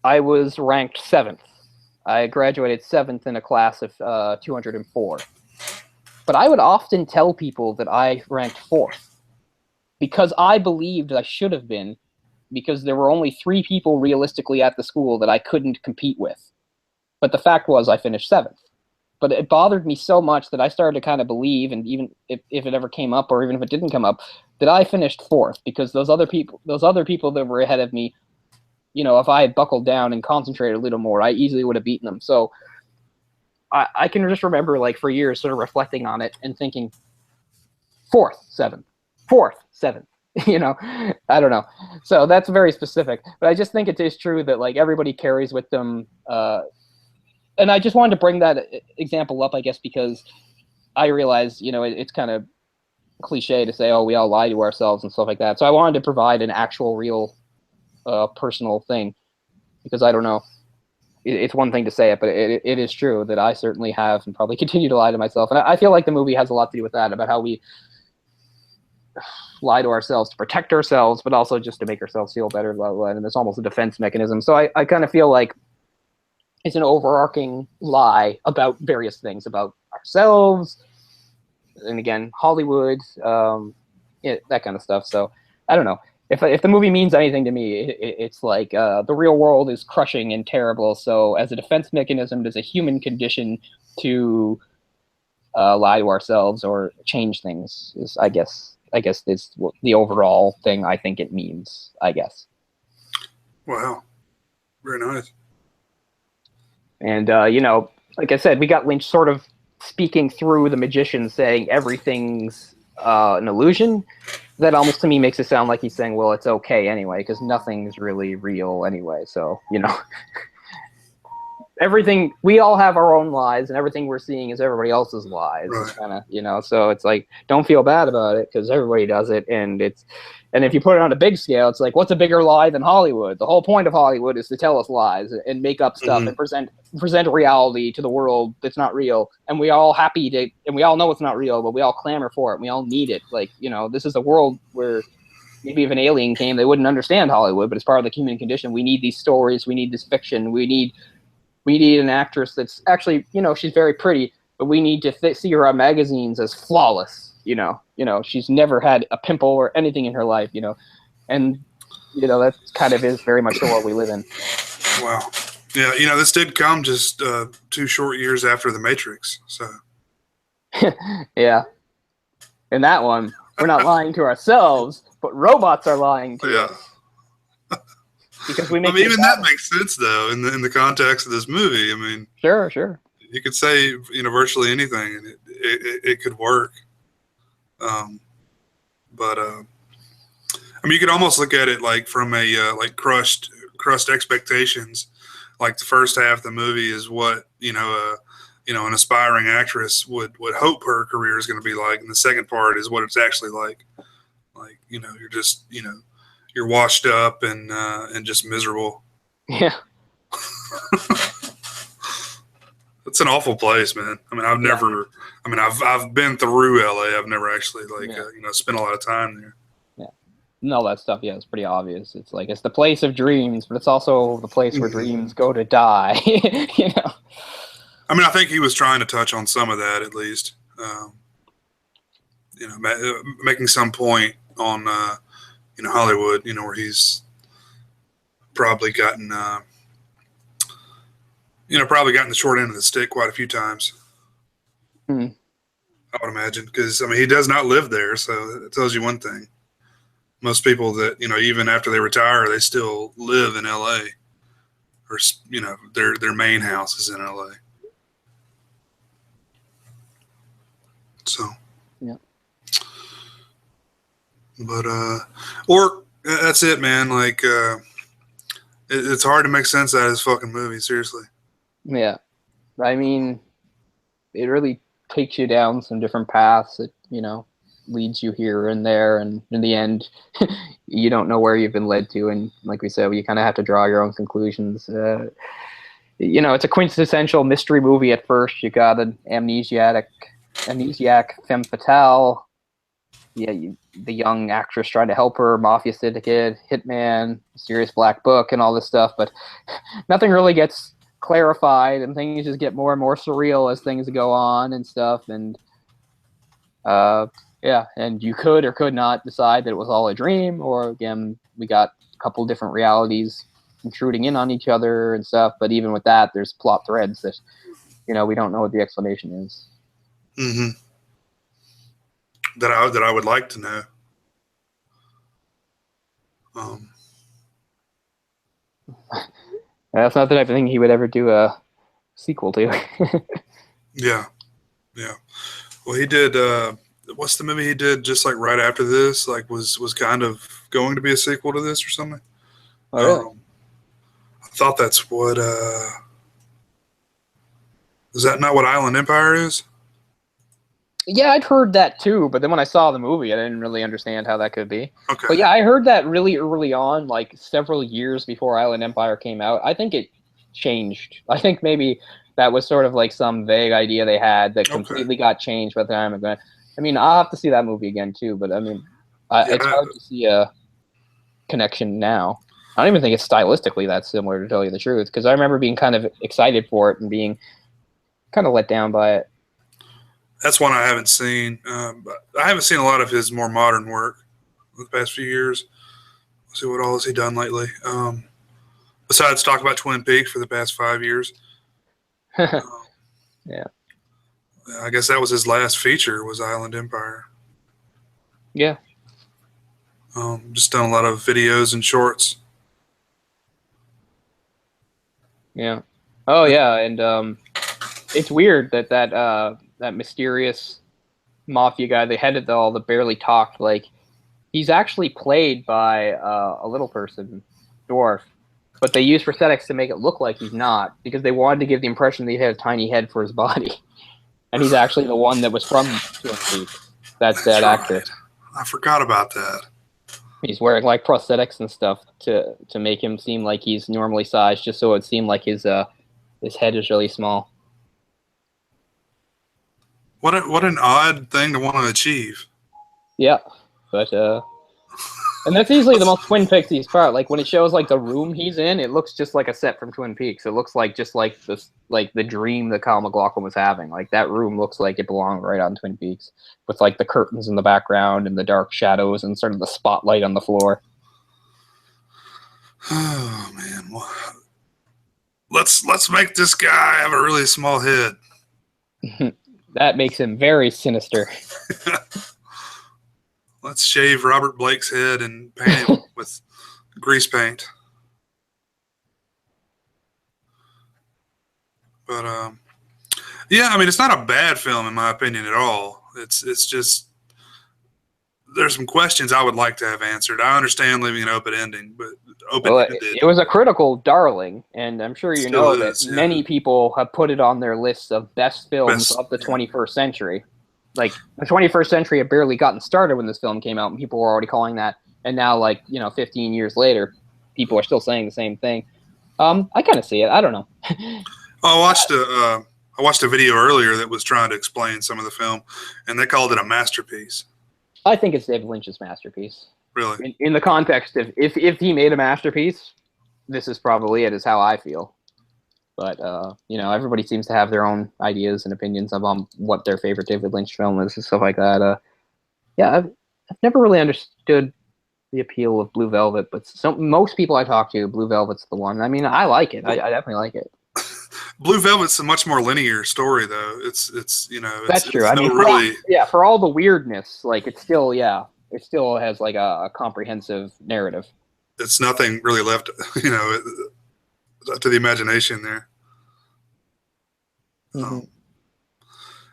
I was ranked 7th. I graduated 7th in a class of 204. But I would often tell people that I ranked 4th because I believed I should have been, because there were only 3 people realistically at the school that I couldn't compete with. But the fact was I finished 7th. But it bothered me so much that I started to kind of believe, and even if it ever came up, or even if it didn't come up, that I finished 4th, because those other people that were ahead of me, you know, if I had buckled down and concentrated a little more, I easily would have beaten them. So I can just remember, like, for years sort of reflecting on it and thinking, 4th, 7th, 4th, 7th, you know, I don't know. So that's very specific, but I just think it is true that like everybody carries with them, and I just wanted to bring that example up, I guess, because I realize, you know, it's kind of cliche to say, oh, we all lie to ourselves and stuff like that. So I wanted to provide an actual, real, personal thing, because I don't know. It's one thing to say it, but it is true that I certainly have and probably continue to lie to myself. And I feel like the movie has a lot to do with that, about how we lie to ourselves to protect ourselves, but also just to make ourselves feel better. And it's almost a defense mechanism. So I kind of feel like it's an overarching lie about various things, about ourselves, and again, Hollywood, that kind of stuff. So I don't know. If the movie means anything to me, it's like the real world is crushing and terrible. So as a defense mechanism, it is a human condition to lie to ourselves or change things. I guess is the overall thing I think it means, I guess. Wow. Very nice. And, you know, like I said, we got Lynch sort of speaking through the magician, saying everything's an illusion. That almost to me makes it sound like he's saying, well, it's okay anyway, because nothing's really real anyway. So, you know, everything, we all have our own lies, and everything we're seeing is everybody else's lies. Right. Kind of, you know, so it's like, don't feel bad about it, because everybody does it. And if you put it on a big scale, it's like, what's a bigger lie than Hollywood? The whole point of Hollywood is to tell us lies and make up stuff and present reality to the world that's not real. And we all and we all know it's not real, but we all clamor for it. And we all need it. Like, you know, this is a world where maybe if an alien came, they wouldn't understand Hollywood, but it's part of the human condition. We need these stories. We need this fiction. We need an actress that's actually, you know, she's very pretty, but we need to see her on magazines as flawless. You know, she's never had a pimple or anything in her life, you know, and, you know, that kind of is very much the world we live in. Wow. Yeah. You know, this did come just 2 short years after The Matrix. So. Yeah. In that one, we're not lying to ourselves, but robots are lying to us. Because we make even that makes sense, though, in the context of this movie. I mean, sure. You could say, you know, virtually anything, and it could work. But I mean, you could almost look at it like from a like crushed expectations. Like the first half of the movie is what an aspiring actress would hope her career is going to be like, and the second part is what it's actually like. Like, you know, you're just, you know, you're washed up and just miserable. Yeah. It's an awful place, man. I mean, I've been through LA. I've never actually spent a lot of time there. Yeah. And all that stuff. Yeah. It's pretty obvious. It's like, it's the place of dreams, but it's also the place where dreams go to die. You know? I mean, I think he was trying to touch on some of that, at least. You know, making some point on Hollywood. Where he's probably gotten the short end of the stick quite a few times. Hmm. I would imagine, because he does not live there, so that tells you one thing. Most people that even after they retire, they still live in L.A. or their main house is in L.A. So Yeah. But or that's it, man. Like it's hard to make sense out of this fucking movie. Seriously. Yeah. I mean, it really takes you down some different paths. It leads you here and there, and in the end, you don't know where you've been led to. And like we said, you kind of have to draw your own conclusions. It's a quintessential mystery movie at first. You got an amnesiac femme fatale. Yeah, the young actress trying to help her, mafia syndicate, hitman, mysterious black book, and all this stuff. But nothing really gets clarified, and things just get more and more surreal as things go on and stuff. And and you could or could not decide that it was all a dream, or again, we got a couple different realities intruding in on each other and stuff. But even with that, there's plot threads that we don't know what the explanation is. Mm-hmm. That I would like to know. That's not the type of thing he would ever do a sequel to. Yeah. Well, he did. What's the movie he did just like right after this? Like was kind of going to be a sequel to this or something. Oh, really? I thought that's what. Is that not what Island Empire is? Yeah, I'd heard that too, but then when I saw the movie, I didn't really understand how that could be. Okay. But yeah, I heard that really early on, like several years before Island Empire came out. I think it changed. I think maybe that was sort of like some vague idea they had that completely got changed by the time. I'll have to see that movie again too, but it's hard to see a connection now. I don't even think it's stylistically that similar, to tell you the truth, because I remember being kind of excited for it and being kind of let down by it. That's one I haven't seen. But I haven't seen a lot of his more modern work in the past few years. Let's see what all has he done lately. Besides talk about Twin Peaks for the past 5 years. Yeah. I guess that was his last feature, was Island Empire. Yeah. Just done a lot of videos and shorts. Yeah. Oh yeah, and it's weird that mysterious mafia guy, the head of all the barely talked, like he's actually played by a little person, dwarf, but they use prosthetics to make it look like he's not, because they wanted to give the impression that he had a tiny head for his body, and he's actually the one that was from Twin Peaks. That's that actor. I forgot about that. He's wearing like prosthetics and stuff to make him seem like he's normally sized, just so it seemed like his head is really small. What an odd thing to want to achieve. Yeah, but and that's easily the most Twin Peaks part. Like when it shows like the room he's in, it looks just like a set from Twin Peaks. It looks like just like this, like the dream that Kyle MacLachlan was having. Like that room looks like it belonged right on Twin Peaks, with like the curtains in the background and the dark shadows and sort of the spotlight on the floor. Oh man, well, let's make this guy have a really small head. That makes him very sinister. Let's shave Robert Blake's head and paint him with grease paint. But yeah, it's not a bad film in my opinion at all. It's just there's some questions I would like to have answered. I understand leaving an open ending, but open-ended. It was a critical darling, and I'm sure you know that many people have put it on their lists of best films of the 21st century. Like, the 21st century had barely gotten started when this film came out, and people were already calling that. And now, 15 years later, people are still saying the same thing. I kind of see it. I don't know. I watched a video earlier that was trying to explain some of the film, and they called it a masterpiece. I think it's David Lynch's masterpiece. Really? In the context of if he made a masterpiece, this is probably it, is how I feel. But, everybody seems to have their own ideas and opinions of what their favorite David Lynch film is and stuff like that. I've never really understood the appeal of Blue Velvet, but most people I talk to, Blue Velvet's the one. I mean, I like it. I definitely like it. Blue Velvet's a much more linear story, though. It's That's true. it's I mean, for all the weirdness, like it still has like a comprehensive narrative. It's nothing really left, to the imagination there. Mm-hmm.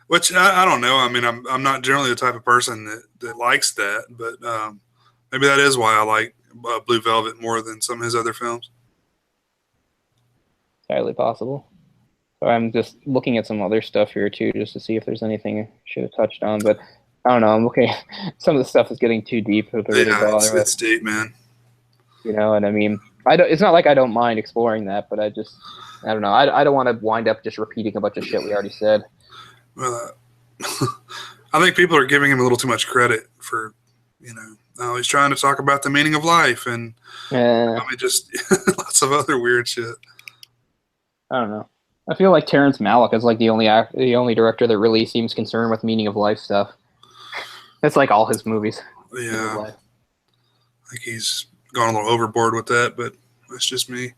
Which I don't know. I mean, I'm not generally the type of person that likes that, but maybe that is why I like Blue Velvet more than some of his other films. Entirely possible. So I'm just looking at some other stuff here too, just to see if there's anything I should have touched on. But I don't know. I'm looking. Some of the stuff is getting too deep to really bother with. It's deep, man. And I mean, it's not like I don't mind exploring that, but I don't know. I don't want to wind up just repeating a bunch of shit we already said. Well, I think people are giving him a little too much credit for, he's trying to talk about the meaning of life and just lots of other weird shit. I don't know. I feel like Terrence Malick is like the only director that really seems concerned with meaning of life stuff. That's like all his movies. Yeah, I think he's gone a little overboard with that, but that's just me.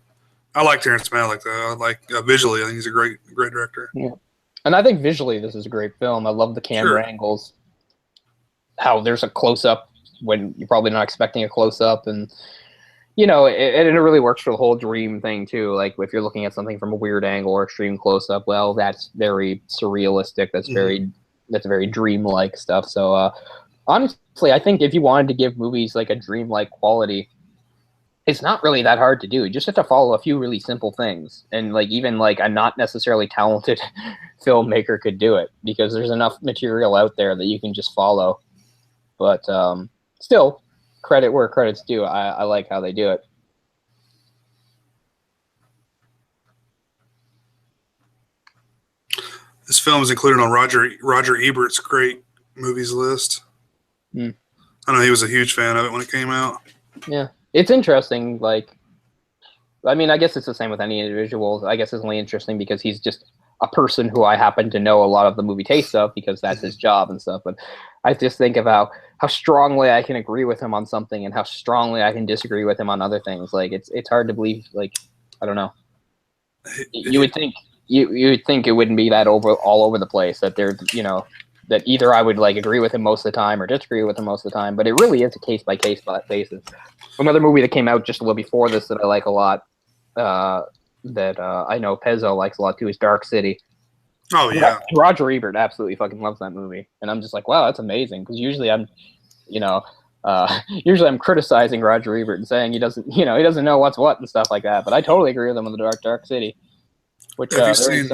I like Terrence Malick though. I like visually. I think he's a great director. Yeah. And I think visually this is a great film. I love the camera angles. How there's a close-up when you're probably not expecting a close-up. And, it really works for the whole dream thing, too. Like, if you're looking at something from a weird angle or extreme close-up, well, that's very surrealistic. That's very dreamlike stuff. So, honestly, I think if you wanted to give movies, like, a dreamlike quality, it's not really that hard to do. You just have to follow a few really simple things. And like even like a not necessarily talented filmmaker could do it because there's enough material out there that you can just follow. But still, credit where credit's due. I like how they do it. This film is included on Roger Ebert's great movies list. I know he was a huge fan of it when it came out. Yeah. It's interesting, like, I mean, I guess it's the same with any individual. I guess it's only interesting because he's just a person who I happen to know a lot of the movie tastes of because that's his job and stuff. But I just think of how strongly I can agree with him on something and how strongly I can disagree with him on other things. Like, it's hard to believe, like, I don't know. You would think it wouldn't be that all over the place, that they're, that either I would like agree with him most of the time or disagree with him most of the time, but it really is a case-by-case basis. Another movie that came out just a little before this that I like a lot, that I know Pezzo likes a lot too, is Dark City. Oh, yeah. Roger Ebert absolutely fucking loves that movie. And I'm just like, wow, that's amazing. Because usually I'm criticizing Roger Ebert and saying he doesn't know what's what and stuff like that. But I totally agree with him on the Dark City. Which have you seen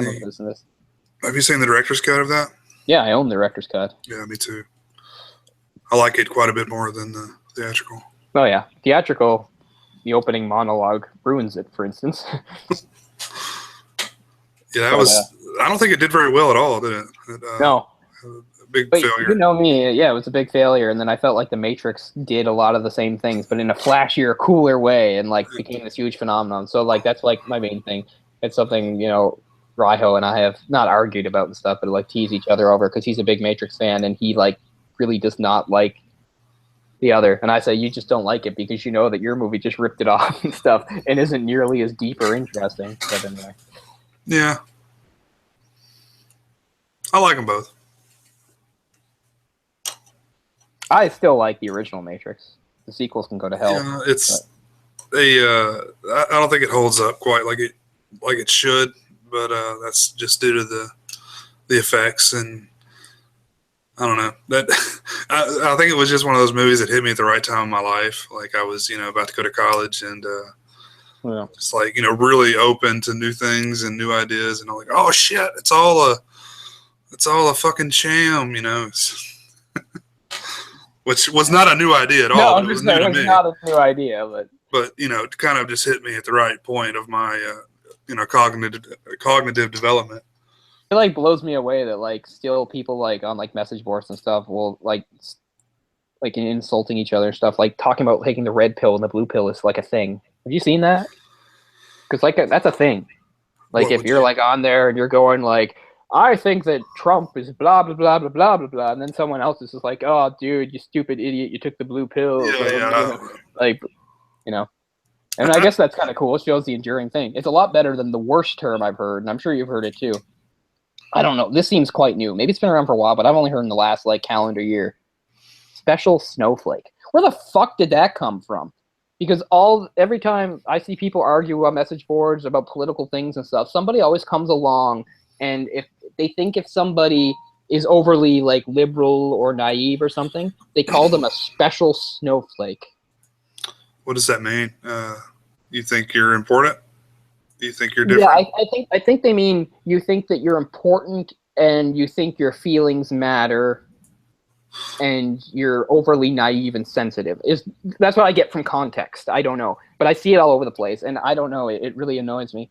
the director's cut of that? Yeah, I own the director's cut. Yeah, me too. I like it quite a bit more than the theatrical. Oh, yeah. Theatrical, the opening monologue ruins it, for instance. Yeah, I don't think it did very well at all, did it? No. A big failure. You know me, yeah, it was a big failure. And then I felt like The Matrix did a lot of the same things, but in a flashier, cooler way and, like, became this huge phenomenon. So, like, that's, like, my main thing. It's something, Raiho and I have not argued about and stuff, but like tease each other over because he's a big Matrix fan and he like really does not like the other. And I say, you just don't like it because you know that your movie just ripped it off and stuff and isn't nearly as deep or interesting. But anyway. Yeah. I like them both. I still like the original Matrix. The sequels can go to hell. Yeah, I don't think it holds up quite like it should. But that's just due to the effects, and I don't know. That I think it was just one of those movies that hit me at the right time in my life. Like I was, about to go to college, and just like really open to new things and new ideas, and I'm like, oh shit, it's all a fucking sham, which was not a new idea at all. No, it was not a new idea, but it kind of just hit me at the right point of my. Cognitive development. It like blows me away that like still people like on like message boards and stuff will like insulting each other and stuff, like talking about taking the red pill and the blue pill is like a thing. Have you seen that? Because like that's a thing. Like if you're like on there and you're going like I think that Trump is blah blah blah blah blah blah blah, and then someone else is just like, oh, dude, you stupid idiot, you took the blue pill. Yeah, yeah. Like, you know. And I guess that's kind of cool. It shows the enduring thing. It's a lot better than the worst term I've heard, and I'm sure you've heard it too. I don't know. This seems quite new. Maybe it's been around for a while, but I've only heard in the last like calendar year. Special snowflake. Where the fuck did that come from? Because every time I see people argue on message boards about political things and stuff, somebody always comes along, and if they think if somebody is overly like liberal or naive or something, they call them a special snowflake. What does that mean? You think you're important? Do you think you're different? Yeah, I think they mean you think that you're important and you think your feelings matter and you're overly naive and sensitive. That's what I get from context. I don't know. But I see it all over the place, and I don't know. It really annoys me.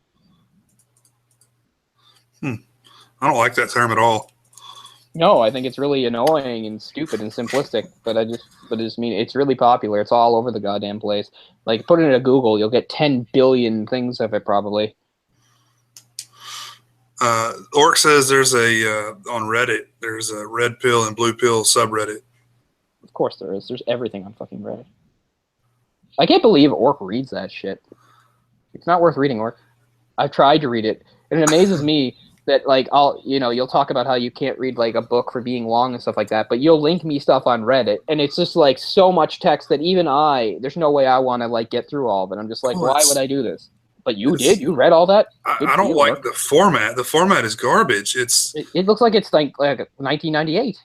I don't like that term at all. No, I think it's really annoying and stupid and simplistic, but I just mean it's really popular. It's all over the goddamn place. Like, put it into Google, you'll get 10 billion things of it probably. Orc says there's on Reddit, there's a red pill and blue pill subreddit. Of course there is. There's everything on fucking Reddit. I can't believe Orc reads that shit. It's not worth reading, Orc. I've tried to read it, and it amazes me that like you'll talk about how you can't read like a book for being long and stuff like that, but you'll link me stuff on Reddit, and it's just like so much text that even there's no way I want to like get through all of it. I'm just like, why would I do this? But you you read all that? I don't like the format. The format is garbage. It looks like it's like 1998.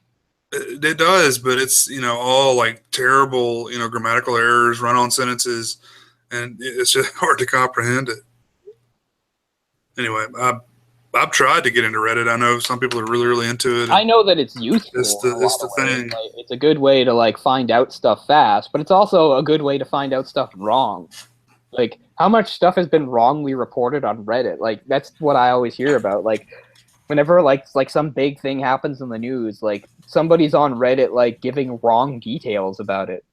It does, but it's all like terrible grammatical errors, run-on sentences, and it's just hard to comprehend it. Anyway, I've tried to get into Reddit. I know some people are really, really into it. I know that it's useful. It's the thing. Like, it's a good way to like find out stuff fast, but it's also a good way to find out stuff wrong. Like, how much stuff has been wrongly reported on Reddit? Like, that's what I always hear about. Like, whenever like some big thing happens in the news, like somebody's on Reddit like giving wrong details about it.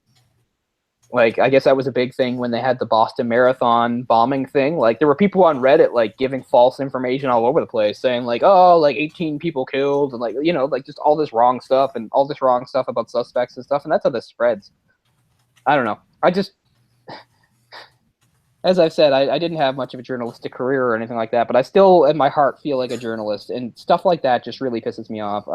Like, I guess that was a big thing when they had the Boston Marathon bombing thing. Like, there were people on Reddit, like, giving false information all over the place, saying, like, oh, like, 18 people killed, and, like, like, just all this wrong stuff, and all this wrong stuff about suspects and stuff, and that's how this spreads. I don't know. As I've said, I didn't have much of a journalistic career or anything like that, but I still, in my heart, feel like a journalist, and stuff like that just really pisses me off.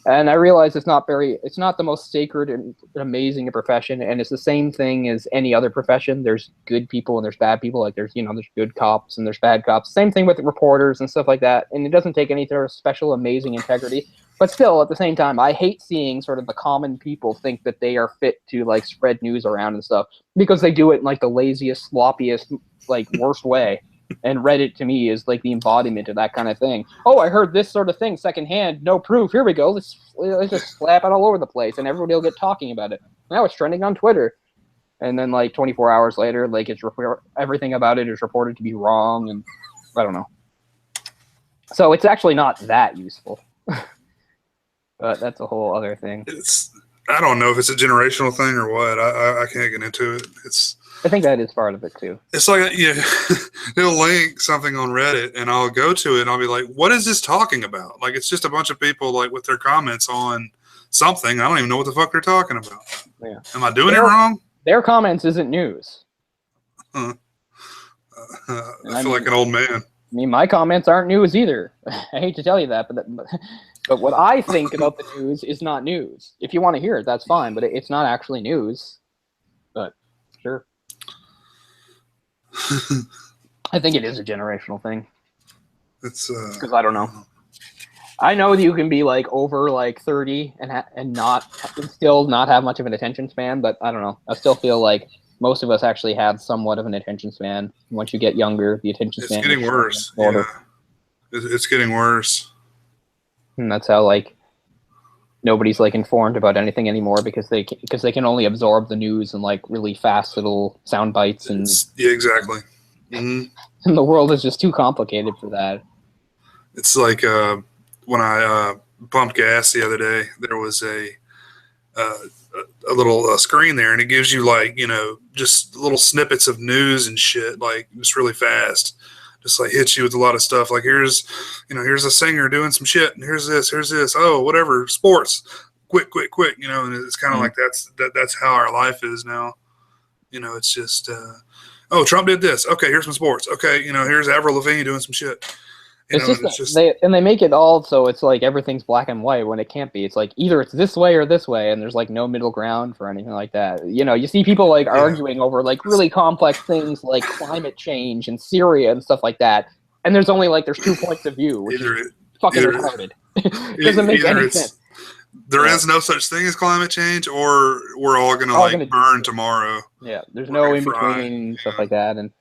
And I realize it's not the most sacred and amazing a profession, and it's the same thing as any other profession. There's good people and there's bad people. Like there's good cops and there's bad cops. Same thing with reporters and stuff like that. And it doesn't take any sort of special amazing integrity. But still, at the same time, I hate seeing sort of the common people think that they are fit to like spread news around and stuff because they do it in like the laziest, sloppiest, like worst way. And Reddit to me is like the embodiment of that kind of thing. Oh, I heard this sort of thing secondhand, no proof. Here we go. Let's just slap it all over the place, and everybody will get talking about it. Now it's trending on Twitter, and then like 24 hours later, like everything about it is reported to be wrong, and I don't know. So it's actually not that useful, but that's a whole other thing. I don't know if it's a generational thing or what. I can't get into it. I think that is part of it too. It's like they'll link something on Reddit, and I'll go to it, and I'll be like, "What is this talking about?" Like it's just a bunch of people like with their comments on something. I don't even know what the fuck they're talking about. Yeah. Am I doing it wrong? Their comments isn't news. I feel like an old man. I mean, my comments aren't news either. I hate to tell you that, but what I think about the news is not news. If you want to hear it, that's fine, but it's not actually news. But sure. I think it is a generational thing. It's because I don't know. I know that you can be like over like 30 and still not have much of an attention span, but I don't know. I still feel like most of us actually have somewhat of an attention span. Once you get younger, the attention span. It's getting worse. Yeah. It's getting worse. And that's how like nobody's like informed about anything anymore because they can only absorb the news in like really fast little sound bites and yeah, exactly. Mm-hmm. And the world is just too complicated for that. It's like when I pumped gas the other day, there was a little screen there, and it gives you like just little snippets of news and shit, like just really fast. just like hits you with a lot of stuff. Like here's a singer doing some shit, and here's this. Oh, whatever, sports, quick. And it's kind of like that's how our life is now. It's just, oh, Trump did this. Okay, here's some sports. Okay, here's Avril Lavigne doing some shit. They make it all so it's like everything's black and white when it can't be. It's like either it's this way or this way, and there's like no middle ground for anything like that. You see people like arguing over like really complex things like climate change and Syria and stuff like that, and there's 2 points of view, which is fucking retarded. It doesn't make any sense. There is no such thing as climate change, or we're all gonna burn tomorrow. Yeah, there's no in between stuff like that, and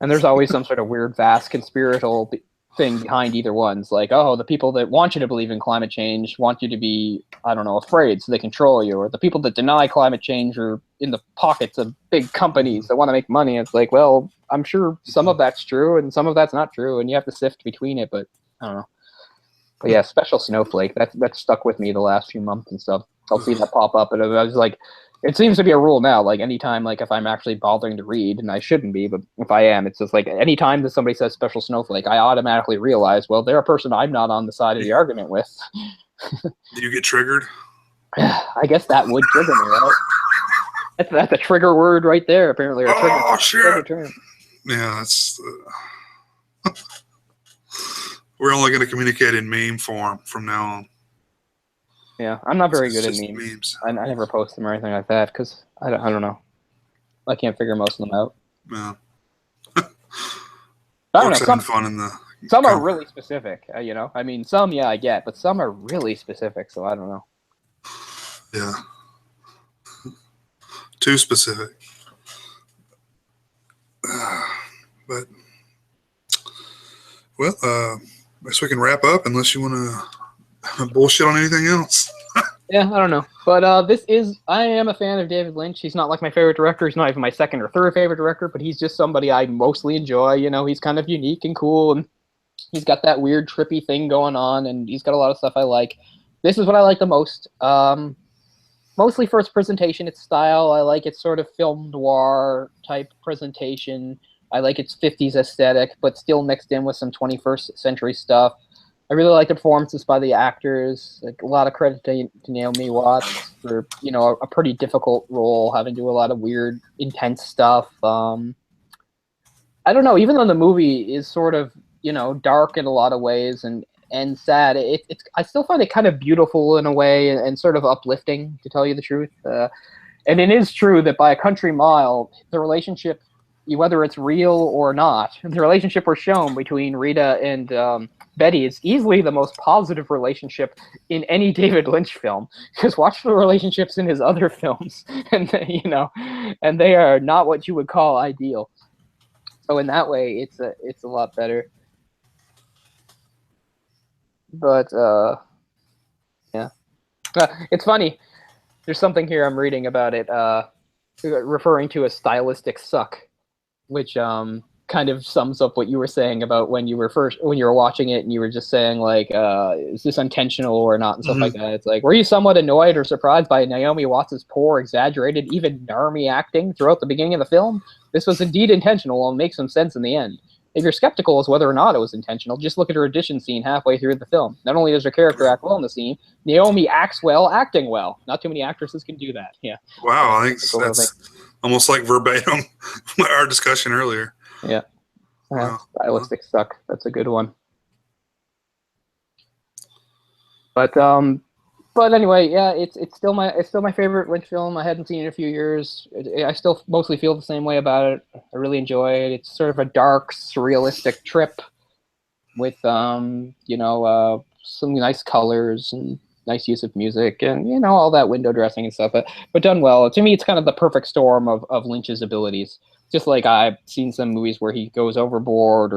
there's always some sort of weird, vast conspiratorial thing behind either one's like, oh, the people that want you to believe in climate change want you to be, I don't know, afraid so they control you, or the people that deny climate change are in the pockets of big companies that want to make money. It's like, well, I'm sure some of that's true and some of that's not true, and you have to sift between it, but I don't know. But yeah, Special Snowflake, that's stuck with me the last few months and stuff. I'll see that pop up, and I was like, it seems to be a rule now, like anytime, like if I'm actually bothering to read, and I shouldn't be, but if I am, it's just like anytime that somebody says Special Snowflake, I automatically realize, well, they're a person I'm not on the side of the argument with. Do you get triggered? I guess that would trigger me, right? That's a trigger word right there, apparently. Or trigger term. Yeah, that's... We're only going to communicate in meme form from now on. Yeah, I'm not very good at memes. I never post them or anything like that because I don't know. I can't figure most of them out. Yeah. I don't know. Some are really specific, I mean, some, I get, but some are really specific, so I don't know. Yeah. Too specific. But, well, I guess we can wrap up unless you want to bullshit on anything else. Yeah, I don't know. But I am a fan of David Lynch. He's not like my favorite director. He's not even my second or third favorite director, but he's just somebody I mostly enjoy. He's kind of unique and cool, and he's got that weird, trippy thing going on, and he's got a lot of stuff I like. This is what I like the most. Mostly for its presentation, its style. I like its sort of film noir type presentation. I like its 50s aesthetic, but still mixed in with some 21st century stuff. I really like the performances by the actors. Like, a lot of credit to Naomi Watts for, a pretty difficult role, having to do a lot of weird, intense stuff. I don't know, even though the movie is sort of, dark in a lot of ways and sad, I still find it kind of beautiful in a way and sort of uplifting, to tell you the truth. And it is true that by a country mile, the relationship, whether it's real or not, the relationship we're shown between Rita and Betty is easily the most positive relationship in any David Lynch film. Because watch the relationships in his other films, and and they are not what you would call ideal. So in that way, it's a lot better. But yeah, it's funny. There's something here I'm reading about it, referring to a stylistic suck, which kind of sums up what you were saying about when you were watching it and you were just saying like, is this intentional or not and stuff like that. It's like, were you somewhat annoyed or surprised by Naomi Watts' poor, exaggerated, even narmy acting throughout the beginning of the film? This was indeed intentional and makes some sense in the end. If you're skeptical as whether or not it was intentional, just look at her audition scene halfway through the film. Not only does her character act well in the scene, Naomi acts well, acting well. Not too many actresses can do that. Yeah. Wow, I think that's almost like verbatim our discussion earlier. Yeah. Wow. Stylistic suck. That's a good one. But anyway, yeah, it's still my favorite Lynch film. I hadn't seen it in a few years. I still mostly feel the same way about it. I really enjoy it. It's sort of a dark, surrealistic trip with some nice colors and nice use of music and all that window dressing and stuff. But done well. To me, it's kind of the perfect storm of Lynch's abilities. Just like I've seen some movies where he goes overboard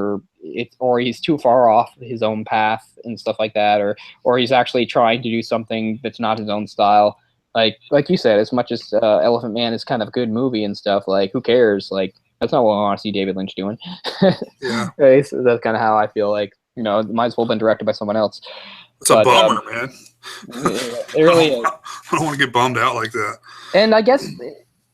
or he's too far off his own path and stuff like that, or he's actually trying to do something that's not his own style. Like you said, as much as Elephant Man is kind of a good movie and stuff, like who cares? Like that's not what I want to see David Lynch doing. Yeah, right? So that's kind of how I feel. Like it might as well have been directed by someone else. It's a bummer, man. It really is. I don't want to get bummed out like that. And I guess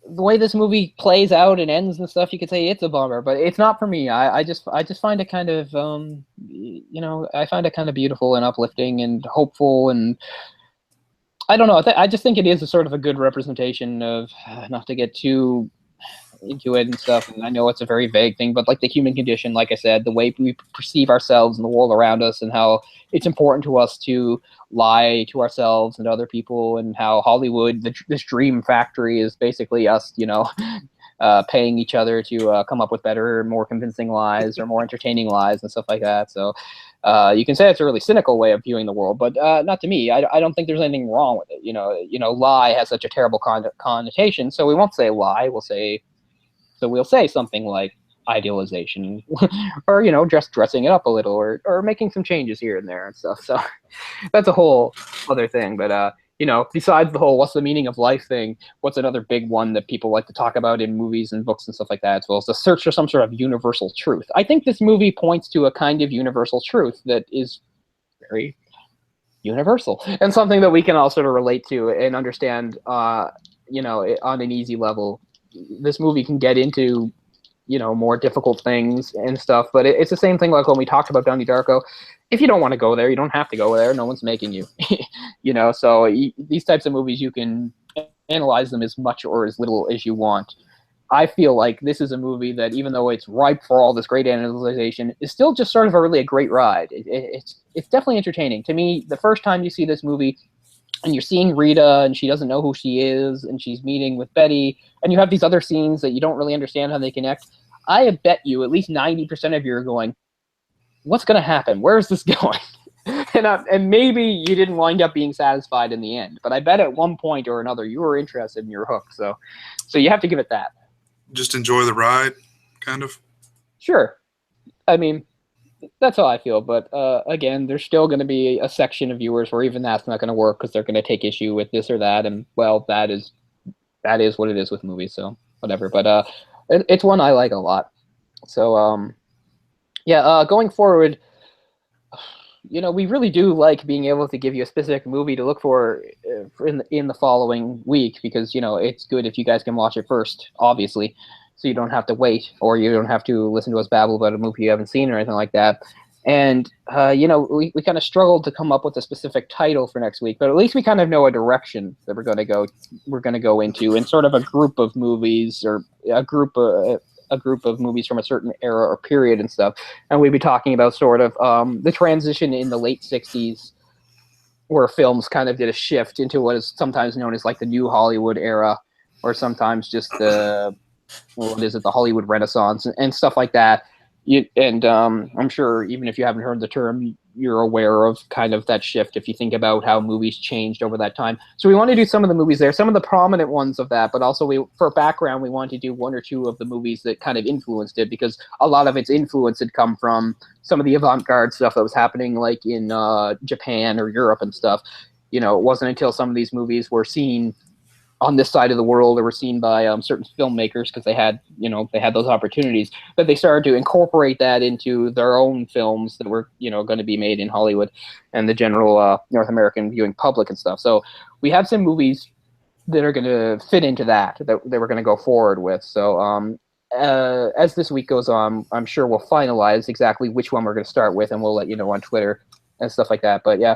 the way this movie plays out and ends and stuff, you could say it's a bummer, but it's not for me. I just find it kind of I find it kind of beautiful and uplifting and hopeful, and I don't know. I just think it is a sort of a good representation of, not to get too into it and stuff, and I know it's a very vague thing, but like the human condition, like I said, the way we perceive ourselves and the world around us, and how it's important to us to lie to ourselves and to other people, and how Hollywood, this dream factory, is basically us, paying each other to come up with better, more convincing lies or more entertaining lies and stuff like that. So you can say it's a really cynical way of viewing the world, but not to me. I don't think there's anything wrong with it. Lie has such a terrible connotation, so we won't say lie. We'll say something like idealization, or just dressing it up a little, or making some changes here and there and stuff. So that's a whole other thing. But besides the whole "what's the meaning of life" thing, what's another big one that people like to talk about in movies and books and stuff like that, as well as the search for some sort of universal truth. I think this movie points to a kind of universal truth that is very universal, and something that we can all sort of relate to and understand, on an easy level. This movie can get into, more difficult things and stuff, but it's the same thing like when we talked about Donnie Darko. If you don't want to go there, you don't have to go there. No one's making you, so these types of movies, you can analyze them as much or as little as you want. I feel like this is a movie that, even though it's ripe for all this great analyzation, is still just sort of a great ride. It's definitely entertaining. To me, the first time you see this movie, and you're seeing Rita, and she doesn't know who she is, and she's meeting with Betty, and you have these other scenes that you don't really understand how they connect. I bet you at least 90% of you are going, what's going to happen? Where is this going? and maybe you didn't wind up being satisfied in the end, but I bet at one point or another you were interested in your hook. So you have to give it that. Just enjoy the ride, kind of. Sure. I mean, that's how I feel, but again, there's still going to be a section of viewers where even that's not going to work because they're going to take issue with this or that, and well, that is what it is with movies, so whatever. But it's one I like a lot. So going forward, we really do like being able to give you a specific movie to look for in the following week, because it's good if you guys can watch it first, obviously. So you don't have to wait, or you don't have to listen to us babble about a movie you haven't seen or anything like that. And, we kind of struggled to come up with a specific title for next week, but at least we kind of know a direction that we're going to go into, in sort of a group of movies, or a group of movies from a certain era or period and stuff. And we'd be talking about sort of the transition in the late 60s, where films kind of did a shift into what is sometimes known as like the New Hollywood era, or sometimes just the Hollywood Renaissance and stuff like that. I'm sure even if you haven't heard the term, you're aware of kind of that shift if you think about how movies changed over that time. So we want to do some of the movies there, some of the prominent ones of that, but also for background, we want to do one or two of the movies that kind of influenced it, because a lot of its influence had come from some of the avant-garde stuff that was happening like in Japan or Europe and stuff. It wasn't until some of these movies were seen on this side of the world, or were seen by certain filmmakers, because they had those opportunities, that they started to incorporate that into their own films that were going to be made in Hollywood and the general North American viewing public and stuff. So we have some movies that are going to fit into that we're going to go forward with. So as this week goes on, I'm sure we'll finalize exactly which one we're going to start with, and we'll let you know on Twitter and stuff like that. But yeah,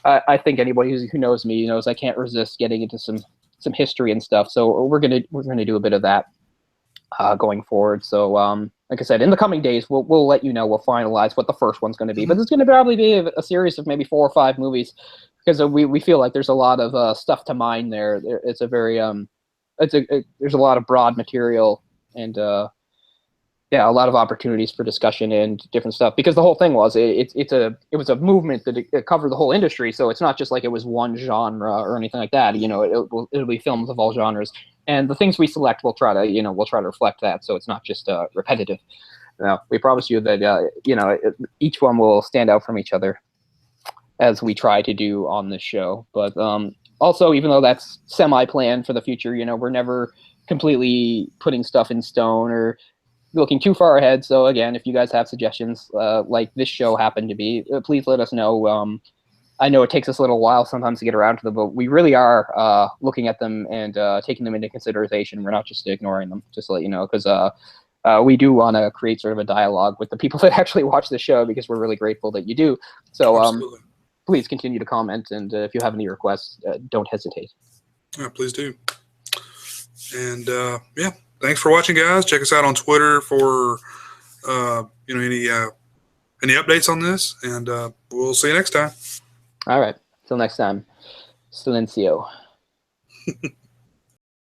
I think anybody who knows me knows I can't resist getting into some history and stuff, so we're gonna do a bit of that going forward. So like I said, in the coming days, we'll let you know. We'll finalize what the first one's going to be, but it's going to probably be a series of maybe 4 or 5 movies, because we feel like there's a lot of stuff to mine there. It's a very there's a lot of broad material, and a lot of opportunities for discussion and different stuff, because the whole thing was it was a movement that it covered the whole industry. So it's not just like it was one genre or anything like that. It'll be films of all genres, and the things we select, we'll try to reflect that. So it's not just repetitive. Now, we promise you that each one will stand out from each other, as we try to do on this show. But also, even though that's semi-planned for the future, we're never completely putting stuff in stone or looking too far ahead. So again, if you guys have suggestions like this show happened to be, please let us know. I know it takes us a little while sometimes to get around to them, but we really are looking at them and taking them into consideration. We're not just ignoring them, just to let you know, because we do want to create sort of a dialogue with the people that actually watch the show, because we're really grateful that you do. So please continue to comment, and if you have any requests, don't hesitate. Yeah, please do. And yeah, thanks for watching, guys. Check us out on Twitter for any updates on this, and we'll see you next time. All right. Till next time. Silencio.